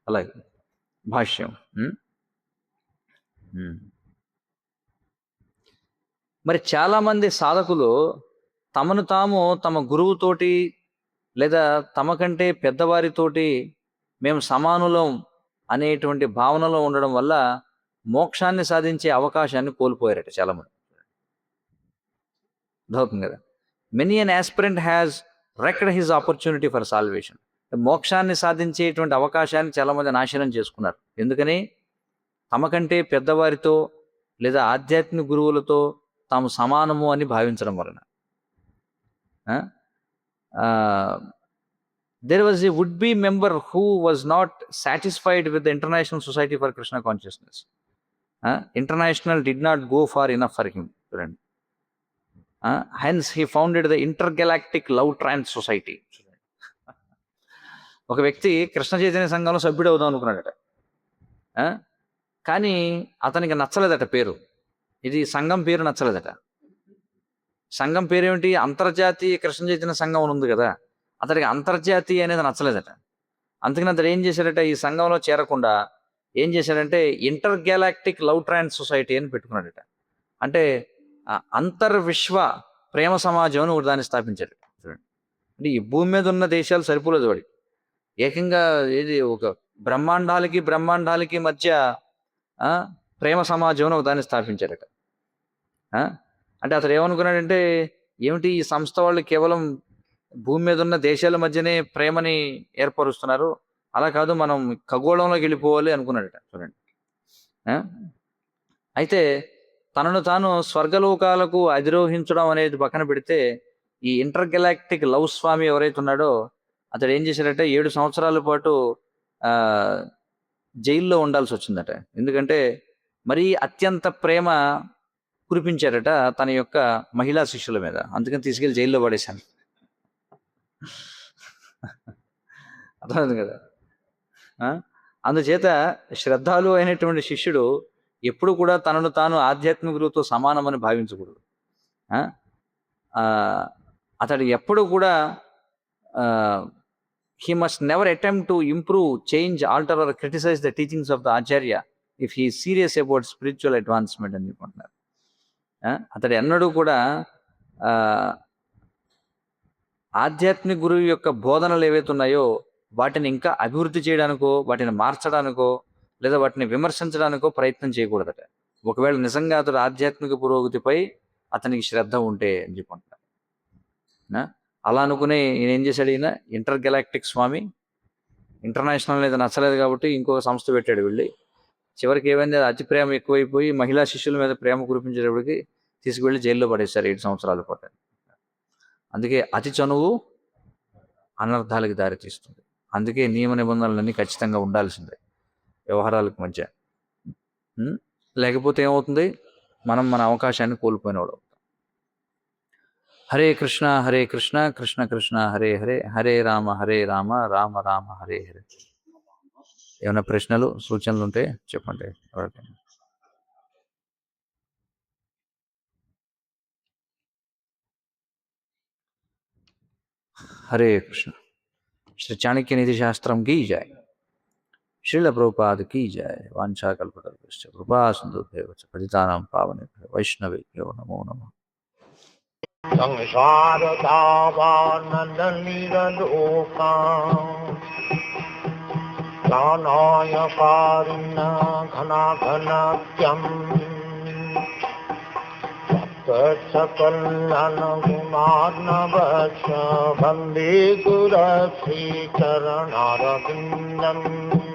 అలాగే భాష్యం. మరి చాలామంది సాధకులు తమను తాము తమ గురువుతోటి లేదా తమకంటే పెద్దవారితోటి మేము సమానులం అనేటువంటి భావనలో ఉండడం వల్ల మోక్షాన్ని సాధించే అవకాశాన్ని కోల్పోయారట చాలామంది. అవుతుంది కదా. Many an aspirant has wrecked his opportunity for salvation. మోక్షాన్ని సాధించేటువంటి అవకాశాన్ని చాలామంది నాశనం చేసుకున్నారు. ఎందుకని? తమకంటే పెద్దవారితో లేదా ఆధ్యాత్మిక గురువులతో తాము సమానము అని భావించడం వలన. There was a would-be member who was not satisfied with the International Society for Krishna Consciousness. International did not go far enough for him. Hence he founded the Intergalactic Love Trance Society. ఒక వ్యక్తి కృష్ణ చైతన్య సంఘంలో సభ్యుడు అవుదాం అనుకున్నాడట. కానీ అతనికి నచ్చలేదట పేరు. ఇది సంఘం పేరు నచ్చలేదట. సంఘం పేరేమిటి? అంతర్జాతీయ కృష్ణ చైతన్య సంఘం ఉంది కదా, అతడికి అంతర్జాతీయ అనేది నచ్చలేదట. అందుకని అతడు ఏం చేశాడట, ఈ సంఘంలో చేరకుండా ఏం చేశాడంటే ఇంటర్ గ్యాలాక్టిక్ లవ్ ట్రాన్స్ సొసైటీ అని పెట్టుకున్నాడట. అంటే అంతర్విశ్వ ప్రేమ సమాజం అని దాన్ని స్థాపించాడు. అంటే ఈ భూమి మీద ఉన్న దేశాలు సరిపోలేదు వాడికి. ఏకంగా ఏది ఒక బ్రహ్మాండాలకి మధ్య ప్రేమ సమాజం అని ఒక దాన్ని స్థాపించాడట. అంటే అతడు ఏమనుకున్నాడంటే, ఏమిటి ఈ సంస్థ వాళ్ళు కేవలం భూమి మీద ఉన్న దేశాల మధ్యనే ప్రేమని ఏర్పరుస్తున్నారు, అలా కాదు మనం ఖగోళంలోకి వెళ్ళిపోవాలి అనుకున్నాడట. చూడండి. అయితే తనను తాను స్వర్గలోకాలకు అధిరోహించడం అనేది పక్కన పెడితే, ఈ ఇంటర్ గెలాక్టిక్ లవ్ స్వామి ఎవరైతే ఉన్నాడో అతడు ఏం చేశాడట, 7 సంవత్సరాల పాటు జైల్లో ఉండాల్సి వచ్చిందట. ఎందుకంటే మరీ అత్యంత ప్రేమ కురిపించారట తన యొక్క మహిళా శిష్యుల మీద. అందుకని తీసుకెళ్లి జైల్లో పడేశాను. అర్థమైంది కదా. అందుచేత శ్రద్ధాలు అయినటువంటి శిష్యుడు ఎప్పుడు కూడా తనను తాను ఆధ్యాత్మిక గురువుతో సమానమని భావించకూడదు. అతడు ఎప్పుడు కూడా he must never attempt to improve, change, alter or criticize the teachings of the Acharya if he is serious about spiritual advancement అని చెప్పుకుంటున్నారు. అతడు ఎన్నడూ కూడా ఆధ్యాత్మిక గురువు యొక్క బోధనలు ఏవైతే ఉన్నాయో వాటిని ఇంకా అభివృద్ధి చేయడానికో, వాటిని మార్చడానికో, లేదా వాటిని విమర్శించడానికో ప్రయత్నం చేయకూడదట. ఒకవేళ నిజంగా అతడు ఆధ్యాత్మిక పురోగతిపై అతనికి శ్రద్ధ ఉంటే అని చెప్పుకుంటున్నారు. అలా అనుకునే ఈయన ఏం చేశాడు, ఈయన ఇంటర్ గెలాక్టిక్ స్వామి ఇంటర్నేషనల్ అనేది నచ్చలేదు కాబట్టి ఇంకొక సంస్థ పెట్టాడు. వెళ్ళి చివరికి ఏమైంది, అతి ప్రేమ ఎక్కువైపోయి మహిళా శిష్యుల మీద ప్రేమ కురిపించేటప్పటికి తీసుకువెళ్ళి జైల్లో పడేశారు 7 సంవత్సరాల పాటు. అందుకే అతి చనువు అనర్థాలకు దారితీస్తుంది. అందుకే నియమ నిబంధనలన్నీ ఖచ్చితంగా ఉండాల్సిందే వ్యవహారాలకు మధ్య. లేకపోతే ఏమవుతుంది, మనం మన అవకాశాన్ని కోల్పోయినవాడు. హరే కృష్ణ కృష్ణ కృష్ణ హరే హరే, హరే రామ రామ రామ హరే హరే. ఏమైనా ప్రశ్నలు సూచనలు ఉంటే చెప్పండి. హరే కృష్ణ. శ్రీ చాణక్య నీతి శాస్త్రం కీ జై. శ్రీల ప్రభుపాద కీ జై. వాంఛాకల్పతరుభ్యశ్చ కృపా సింధుభ్యో పతితానాం పావనేభ్యో వైష్ణవేభ్యో నమో నమః. संसार दावानन्दलीलोका ज्ञानाय कारुण्य घनाघनाख्यम् सकलनगुणार्णवस्य वन्दे गुरश्रीचरणारविन्दम्.